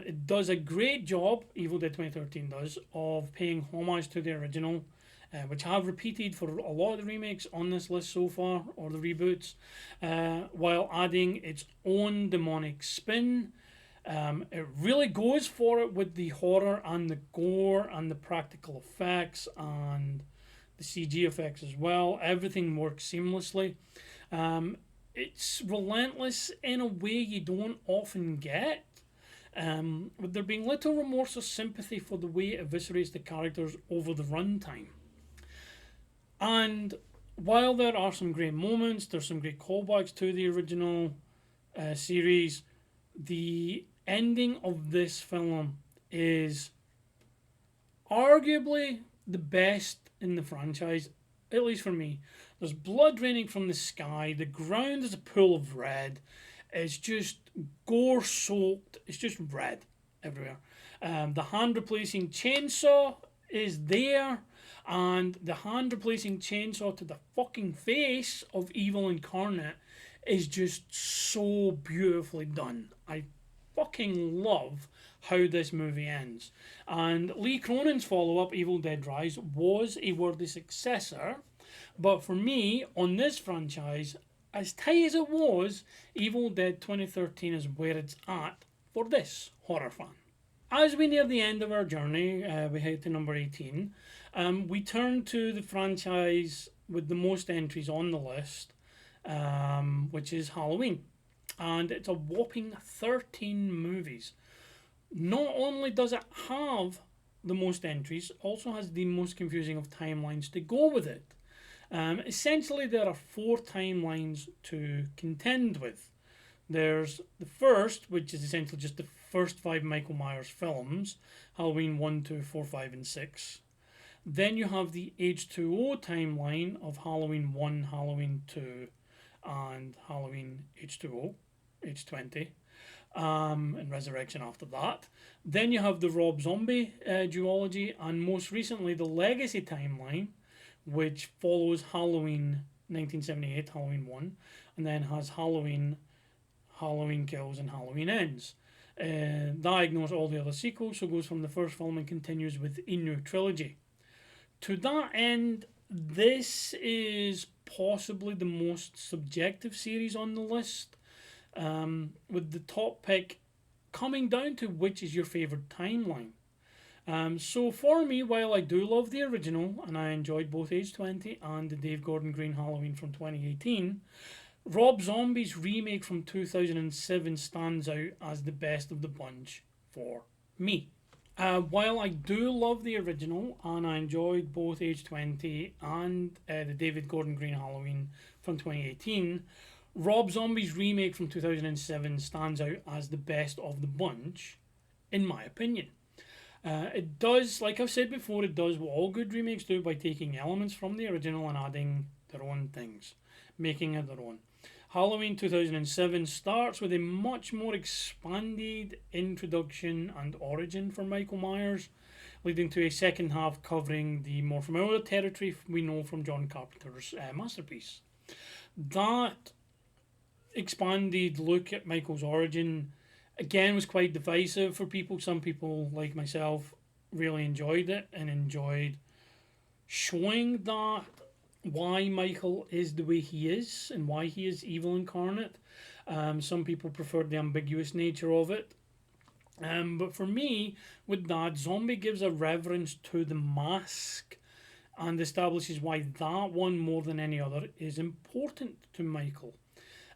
It does a great job, Evil Dead 2013 does, of paying homage to the original, which I have repeated for a lot of the remakes on this list so far, or the reboots, while adding its own demonic spin. It really goes for it with the horror and the gore and the practical effects and the CG effects as well. Everything works seamlessly. It's relentless in a way you don't often get, with there being little remorse or sympathy for the way it eviscerates the characters over the runtime. And while there are some great moments, there's some great callbacks to the original series, the ending of this film is arguably the best in the franchise, at least for me. There's blood raining from the sky, the ground is a pool of red, it's just gore soaked, it's just red everywhere. The hand replacing chainsaw is there, and the hand replacing chainsaw to the fucking face of Evil Incarnate is just so beautifully done. I fucking love how this movie ends. And Lee Cronin's follow-up, Evil Dead Rise, was a worthy successor, but for me, on this franchise, as tight as it was, Evil Dead 2013 is where it's at for this horror fan. As we near the end of our journey, we head to number 18, we turn to the franchise with the most entries on the list, which is Halloween. And it's a whopping 13 movies. Not only does it have the most entries, it also has the most confusing of timelines to go with it. Essentially, there are 4 timelines to contend with. There's the first, which is essentially just the first 5 Michael Myers films, Halloween 1, 2, 4, 5, and 6. Then you have the H2O timeline of Halloween 1, Halloween 2, and Halloween H2O, H20, and Resurrection after that. Then you have the Rob Zombie duology, and most recently the Legacy timeline, which follows Halloween 1978, Halloween 1, and then has Halloween, Halloween Kills, and Halloween Ends. That ignores all the other sequels, so goes from the first film and continues with a new trilogy. To that end, this is possibly the most subjective series on the list, with the top pick coming down to which is your favourite timeline. So for me, while I do love the original, and I enjoyed both Age 20 and the Dave Gordon Green Halloween from 2018, Rob Zombie's remake from 2007 stands out as the best of the bunch for me. While I do love the original, and I enjoyed both Age 20 and the David Gordon Green Halloween from 2018, Rob Zombie's remake from 2007 stands out as the best of the bunch, in my opinion. It does, like I've said before, it does what all good remakes do by taking elements from the original and adding their own things, making it their own. Halloween 2007 starts with a much more expanded introduction and origin for Michael Myers, leading to a second half covering the more familiar territory we know from John Carpenter's masterpiece. That expanded look at Michael's origin again was quite divisive for people. Some people, like myself, really enjoyed it and enjoyed showing that why Michael is the way he is and why he is evil incarnate. Some people preferred the ambiguous nature of it. But for me, with that, Zombie gives a reverence to the mask and establishes why that one, more than any other, is important to Michael.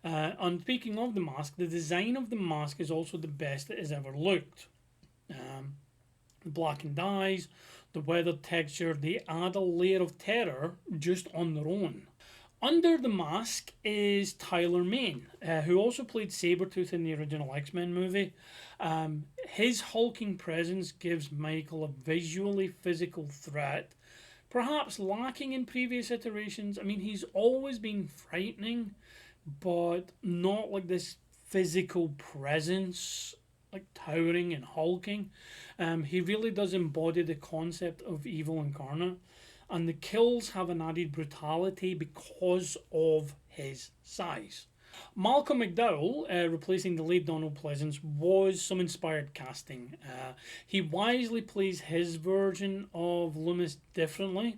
And speaking of the mask, the design of the mask is also the best it has ever looked. Blackened eyes, the weathered texture, they add a layer of terror just on their own. Under the mask is Tyler Mane, who also played Sabretooth in the original X-Men movie. His hulking presence gives Michael a visually physical threat, perhaps lacking in previous iterations. I mean, he's always been frightening, but not like this physical presence like towering and hulking. He really does embody the concept of evil incarnate, and the kills have an added brutality because of his size. Malcolm McDowell, replacing the late Donald Pleasence, was some inspired casting. He wisely plays his version of Loomis differently,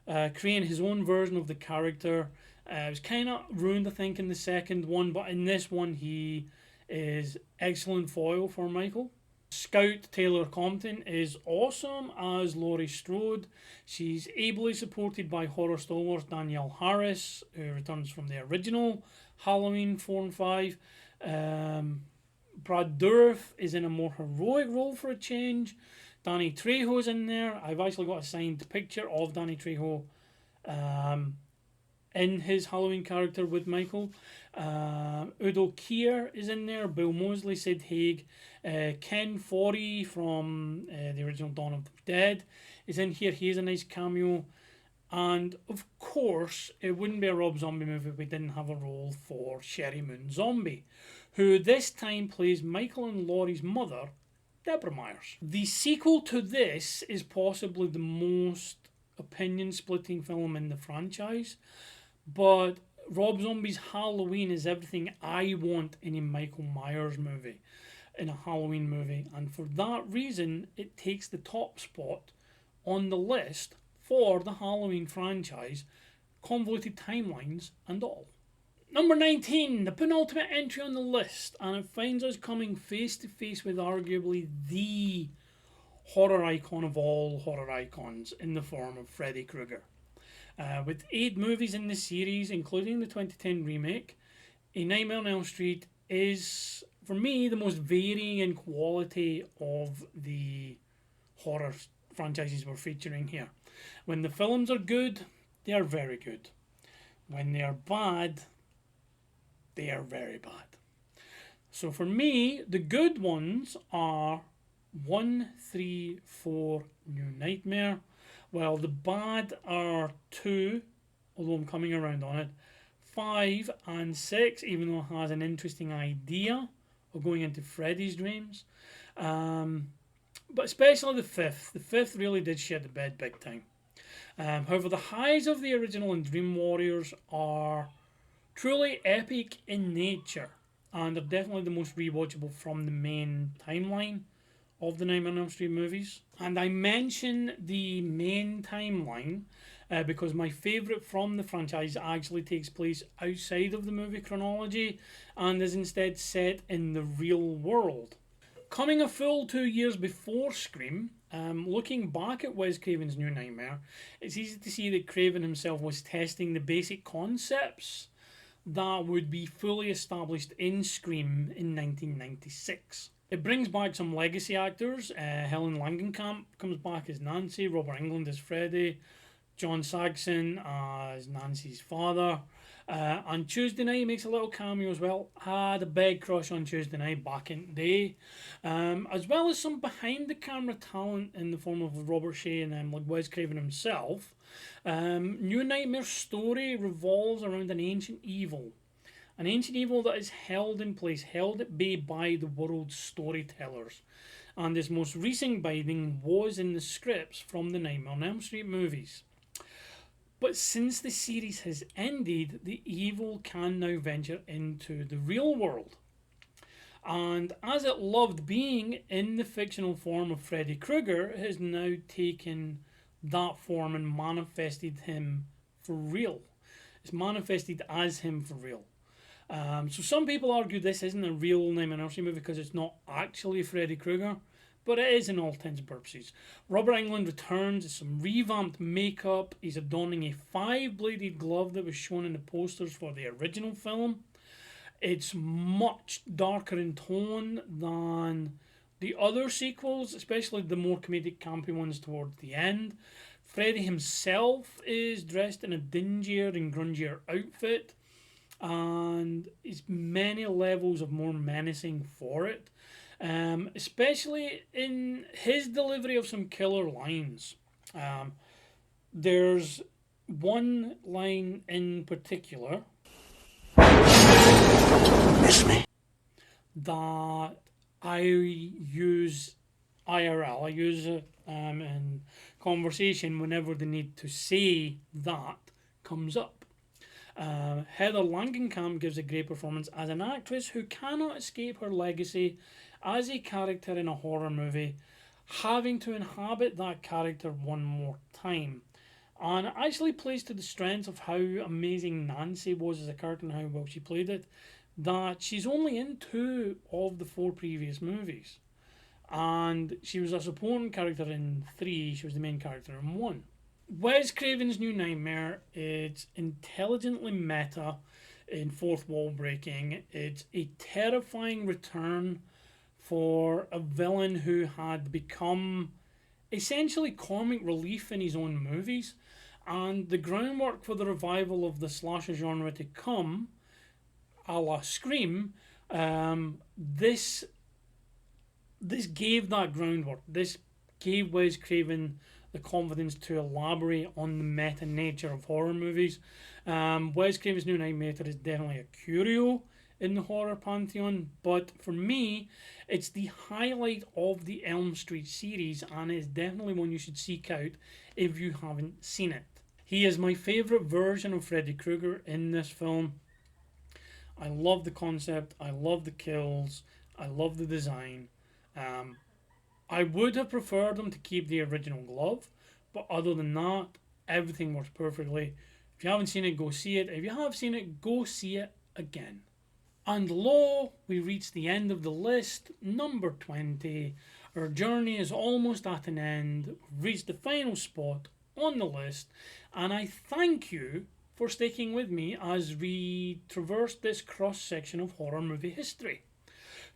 creating his own version of the character. It was kind of ruined, I think, in the second one, but in this one he is excellent foil for Michael. Scout Taylor Compton is awesome as Laurie Strode. She's ably supported by horror stalwart Danielle Harris, who returns from the original Halloween 4 and 5. Brad Dourif is in a more heroic role for a change. Danny Trejo's in there. I've actually got a signed picture of Danny Trejo in his Halloween character with Michael. Udo Kier is in there. Bill Moseley, Sid Haig, Ken Foree from the original Dawn of the Dead is in here. He has a nice cameo. And of course, it wouldn't be a Rob Zombie movie if we didn't have a role for Sherry Moon Zombie, who this time plays Michael and Laurie's mother, Deborah Myers. The sequel to this is possibly the most opinion-splitting film in the franchise, but Rob Zombie's Halloween is everything I want in a Michael Myers movie, in a Halloween movie, and for that reason, it takes the top spot on the list for the Halloween franchise, convoluted timelines and all. Number 19, the penultimate entry on the list, and it finds us coming face to face with arguably the horror icon of all horror icons in the form of Freddy Krueger. With 8 movies in the series, including the 2010 remake, A Nightmare on Elm Street is, for me, the most varying in quality of the horror franchises we're featuring here. When the films are good, they are very good. When they are bad, they are very bad. So for me, the good ones are 1, 3, 4, New Nightmare, while the bad are 2, although I'm coming around on it, 5 and 6, even though it has an interesting idea of going into Freddy's dreams. But especially the fifth. The fifth really did shit the bed big time. However, the highs of the original and Dream Warriors are truly epic in nature, and are definitely the most rewatchable from the main timeline of the Nightmare on Elm Street movies. And I mention the main timeline because my favourite from the franchise actually takes place outside of the movie chronology and is instead set in the real world. Coming a full 2 years before Scream, looking back at Wes Craven's New Nightmare, it's easy to see that Craven himself was testing the basic concepts that would be fully established in Scream in 1996. It brings back some legacy actors. Helen Langenkamp comes back as Nancy, Robert Englund as Freddy, John Saxon as Nancy's father, and Tuesday Night makes a little cameo as well. Had a big crush on Tuesday Night back in the day, as well as some behind the camera talent in the form of Robert Shea and like Wes Craven himself. New Nightmare's story revolves around an ancient evil that is held in place, held at bay by the world's storytellers. And his most recent binding was in the scripts from the Nightmare on Elm Street movies. But since the series has ended, the evil can now venture into the real world. And as it loved being in the fictional form of Freddy Krueger, it has now taken that form and manifested him for real. It's manifested as him for real. So some people argue this isn't a real Nightmare on Elm Street movie because it's not actually Freddy Krueger, but it is in all intents and purposes. Robert Englund returns with some revamped makeup. He's adorning a 5-bladed glove that was shown in the posters for the original film. It's much darker in tone than the other sequels, especially the more comedic, campy ones towards the end. Freddy himself is dressed in a dingier and grungier outfit, and it's many levels of more menacing for it. Especially in his delivery of some killer lines. There's one line in particular Miss me. that I use IRL. I use it in conversation whenever the need to say that comes up. Heather Langenkamp gives a great performance as an actress who cannot escape her legacy as a character in a horror movie, having to inhabit that character one more time. And it actually plays to the strengths of how amazing Nancy was as a character and how well she played it, that she's only in 2 of the 4 previous movies. And she was a supporting character in 3, she was the main character in 1. Wes Craven's New Nightmare, it's intelligently meta in fourth wall breaking. It's a terrifying return for a villain who had become essentially comic relief in his own movies, and the groundwork for the revival of the slasher genre to come, a la Scream, this gave that groundwork. This gave Wes Craven the confidence to elaborate on the meta nature of horror movies. Wes Craven's New Nightmare is definitely a curio in the horror pantheon, but for me, it's the highlight of the Elm Street series, and it's definitely one you should seek out if you haven't seen it. He is my favourite version of Freddy Krueger in this film. I love the concept, I love the kills, I love the design. I would have preferred them to keep the original glove, but other than that, everything works perfectly. If you haven't seen it, go see it. If you have seen it, go see it again. And lo, we reach the end of the list, number 20. Our journey is almost at an end. We've reached the final spot on the list, and I thank you for sticking with me as we traverse this cross-section of horror movie history.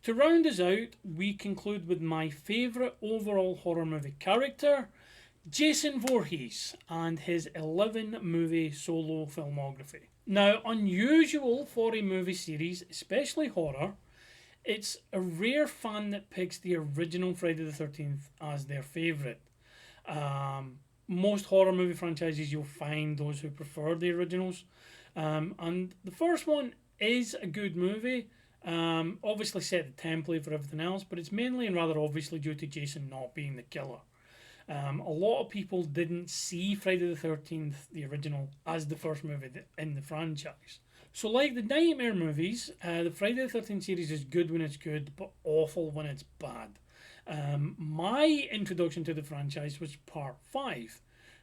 To round us out, we conclude with my favourite overall horror movie character, Jason Voorhees, and his 11-movie solo filmography. Now, unusual for a movie series, especially horror, it's a rare fan that picks the original Friday the 13th as their favourite. Most horror movie franchises, you'll find those who prefer the originals. And the first one is a good movie. Obviously set the template for everything else, but it's mainly and rather obviously due to Jason not being the killer. A lot of people didn't see Friday the 13th, the original, as the first movie in the franchise. So like the Nightmare movies, the Friday the 13th series is good when it's good, but awful when it's bad. My introduction to the franchise was Part 5,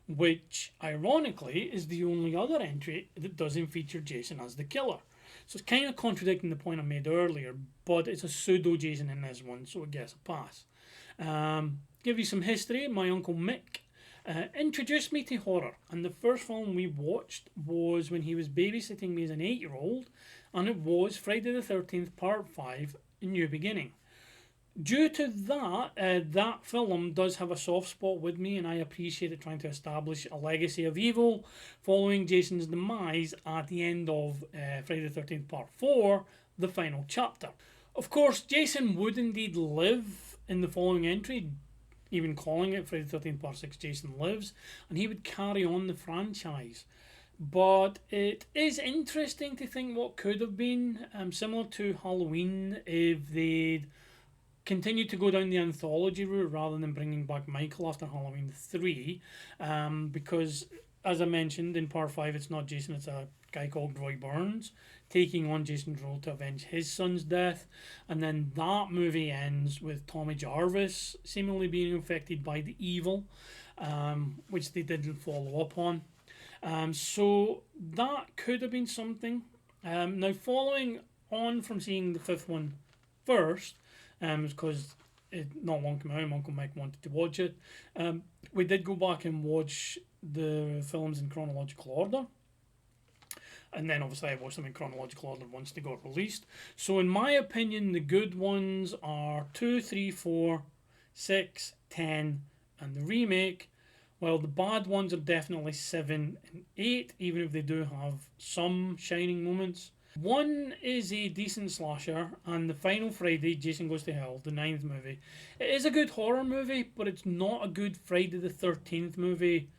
which ironically is the only other entry that doesn't feature Jason as the killer. So it's kind of contradicting the point I made earlier, but it's a pseudo Jason in this one, so it gets a pass. Give you some history. My uncle Mick introduced me to horror, and the first film we watched was when he was babysitting me as an 8-year-old, and it was Friday the 13th Part 5, A New Beginning. Due to that, that film does have a soft spot with me, and I appreciate it trying to establish a legacy of evil following Jason's demise at the end of Friday the 13th Part 4, the final chapter. Of course, Jason would indeed live in the following entry, even calling it Friday the 13th Part 6, Jason Lives, and he would carry on the franchise. But it is interesting to think what could have been, similar to Halloween, if they'd continued to go down the anthology route rather than bringing back Michael after Halloween 3, because, as I mentioned, in Part 5 it's not Jason, it's a guy called Roy Burns taking on Jason's role to avenge his son's death, and then that movie ends with Tommy Jarvis seemingly being infected by the evil, which they didn't follow up on. So that could have been something. Now, following on from seeing the fifth one first, because it not long came out, Uncle Mike wanted to watch it. We did go back and watch the films in chronological order, and then obviously I watched them in chronological order once they got released. So in my opinion, the good ones are 2, 3, 4, 6, 10, and the remake, while the bad ones are definitely 7 and 8, even if they do have some shining moments. 1 is a decent slasher, and the final Friday, Jason Goes to Hell, the 9th movie. It is a good horror movie, but it's not a good Friday the 13th movie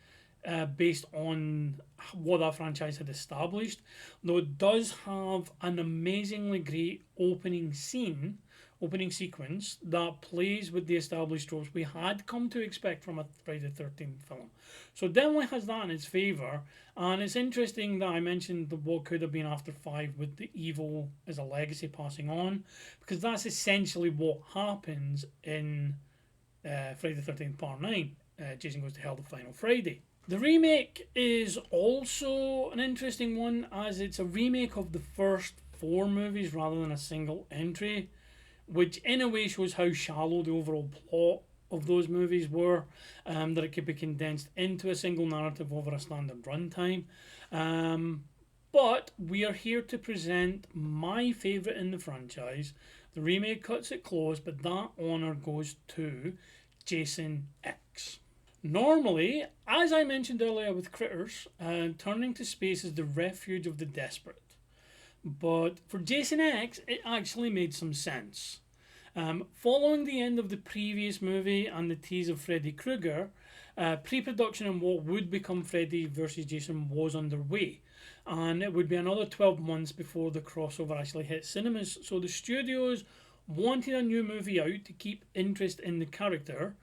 based on what that franchise had established. Though it does have an amazingly great opening scene opening sequence that plays with the established tropes we had come to expect from a Friday the 13th film. So definitely has that in its favour, and it's interesting that I mentioned what could have been after 5 with the evil as a legacy passing on, because that's essentially what happens in Friday the 13th Part 9, Jason Goes to Hell the Final Friday. The remake is also an interesting one, as it's a remake of the first 4 movies rather than a single entry, which in a way shows how shallow the overall plot of those movies were, that it could be condensed into a single narrative over a standard runtime. But we are here to present my favourite in the franchise. The remake cuts it close, but that honour goes to Jason X. Normally, as I mentioned earlier with Critters, turning to space is the refuge of the desperate. But for Jason X, it actually made some sense. Following the end of the previous movie and the tease of Freddy Krueger, pre-production on what would become Freddy vs. Jason was underway. And it would be another 12 months before the crossover actually hit cinemas. So the studios wanted a new movie out to keep interest in the character,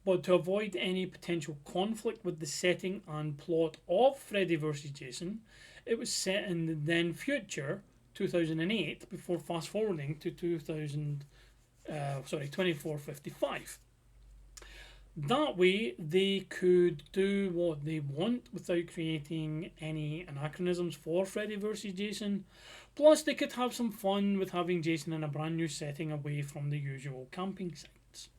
but to avoid any potential conflict with the setting and plot of Freddy vs. Jason, it was set in the then future 2008 before fast forwarding to 2455. That way they could do what they want without creating any anachronisms for Freddy vs. Jason. Plus they could have some fun with having Jason in a brand new setting away from the usual camping sites.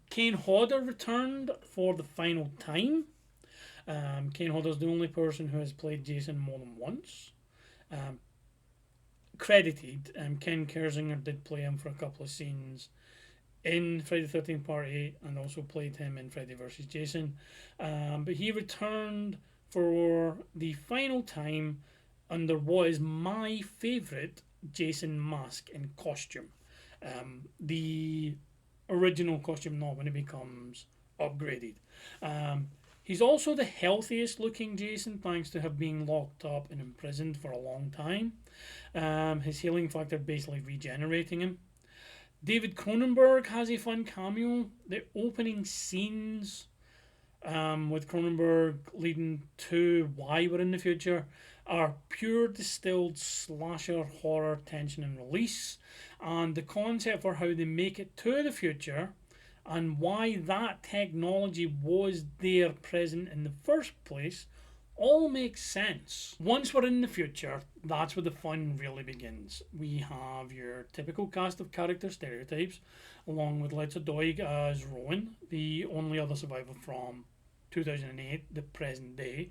Kane Hodder returned for the final time. Kane Hodder is the only person who has played Jason more than once. Credited, Ken Kersinger did play him for a couple of scenes in Friday the 13th Part 8 and also played him in Freddy vs. Jason. But he returned for the final time under what is my favourite Jason mask and costume. The original costume, not when it becomes upgraded. He's also the healthiest looking Jason, thanks to have been locked up and imprisoned for a long time. His healing factor basically regenerating him. David Cronenberg has a fun cameo. The opening scenes with Cronenberg leading to why we're in the future are pure distilled slasher horror tension and release, and the concept for how they make it to the future and why that technology was there present in the first place all makes sense. Once we're in the future, that's where the fun really begins. We have your typical cast of character stereotypes, along with Lisa Doig as Rowan, the only other survivor from 2008, the present day.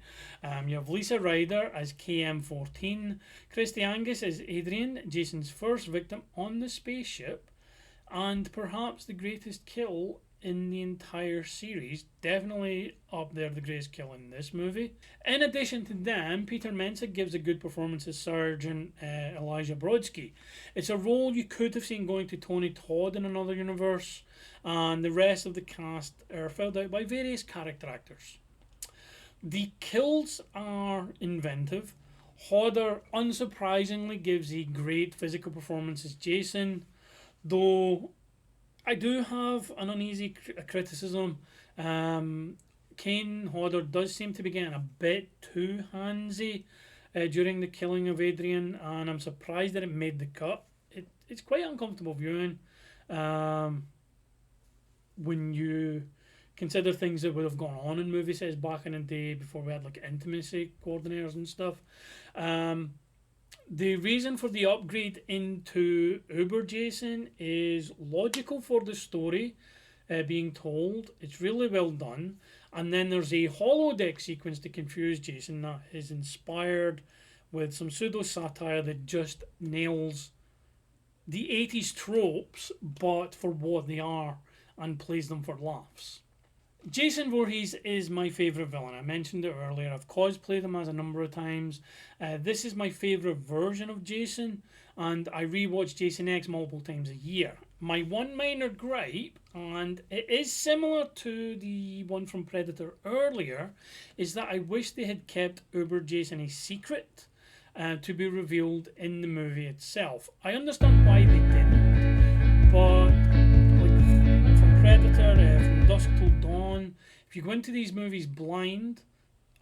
You have Lisa Ryder as KM-14, Christy Angus as Adrian, Jason's first victim on the spaceship, and perhaps the greatest kill in the entire series. Definitely up there, the greatest kill in this movie. In addition to them, Peter Mensah gives a good performance as Sergeant Elijah Brodsky. It's a role you could have seen going to Tony Todd in another universe, and the rest of the cast are filled out by various character actors. The kills are inventive. Hodder unsurprisingly gives a great physical performance as Jason, though I do have an uneasy criticism. Kane Hodder does seem to be getting a bit too handsy during the killing of Adrian, and I'm surprised that it made the cut. It's quite uncomfortable viewing when you consider things that would have gone on in movie sets back in the day before we had like intimacy coordinators and stuff. The reason for the upgrade into Uber Jason is logical for the story being told. It's really well done. And then there's a holodeck sequence to confuse Jason that is inspired with some pseudo-satire that just nails the 80s tropes, but for what they are, and plays them for laughs. Jason Voorhees is my favourite villain. I mentioned it earlier. I've cosplayed him as a number of times. This is my favourite version of Jason, and I rewatch Jason X multiple times a year. My one minor gripe, and it is similar to the one from Predator earlier, is that I wish they had kept Uber Jason a secret to be revealed in the movie itself. I understand why they didn't. but like from Predator, from Dusk Till Dawn, if you go into these movies blind,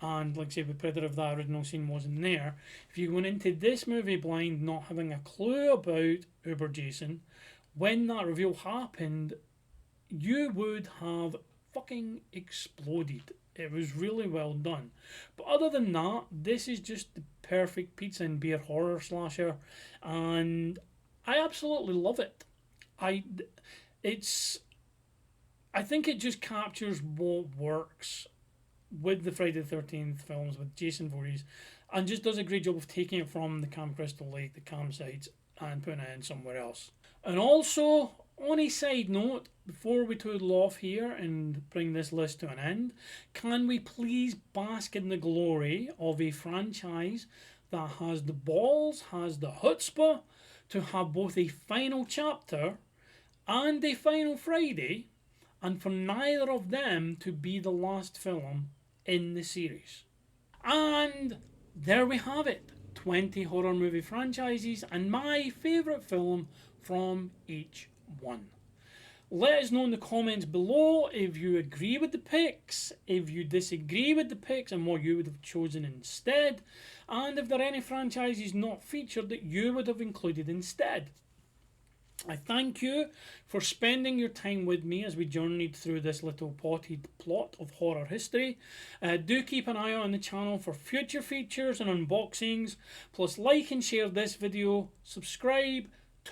and like say with Predator, if that original scene wasn't there, if you went into this movie blind, not having a clue about Uber Jason, when that reveal happened, you would have fucking exploded. It was really well done. But other than that, this is just the perfect pizza and beer horror slasher, and I absolutely love it. I think it just captures what works with the Friday the 13th films, with Jason Voorhees, and just does a great job of taking it from the Camp Crystal Lake, the campsites, and putting it in somewhere else. And also, on a side note, before we toodle off here and bring this list to an end, can we please bask in the glory of a franchise that has the balls, has the chutzpah to have both a final chapter and a final Friday, and for neither of them to be the last film in the series. And there we have it, 20 horror movie franchises and my favourite film from each one. Let us know in the comments below if you agree with the picks, if you disagree with the picks and what you would have chosen instead, and if there are any franchises not featured that you would have included instead. I thank you for spending your time with me as we journeyed through this little potted plot of horror history. Do keep an eye on the channel for future features and unboxings. Plus like and share this video, subscribe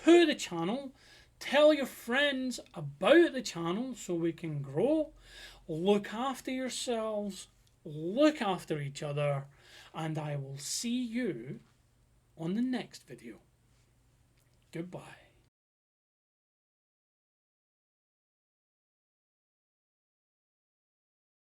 to the channel, tell your friends about the channel so we can grow. Look after yourselves, look after each other, and I will see you on the next video. Goodbye.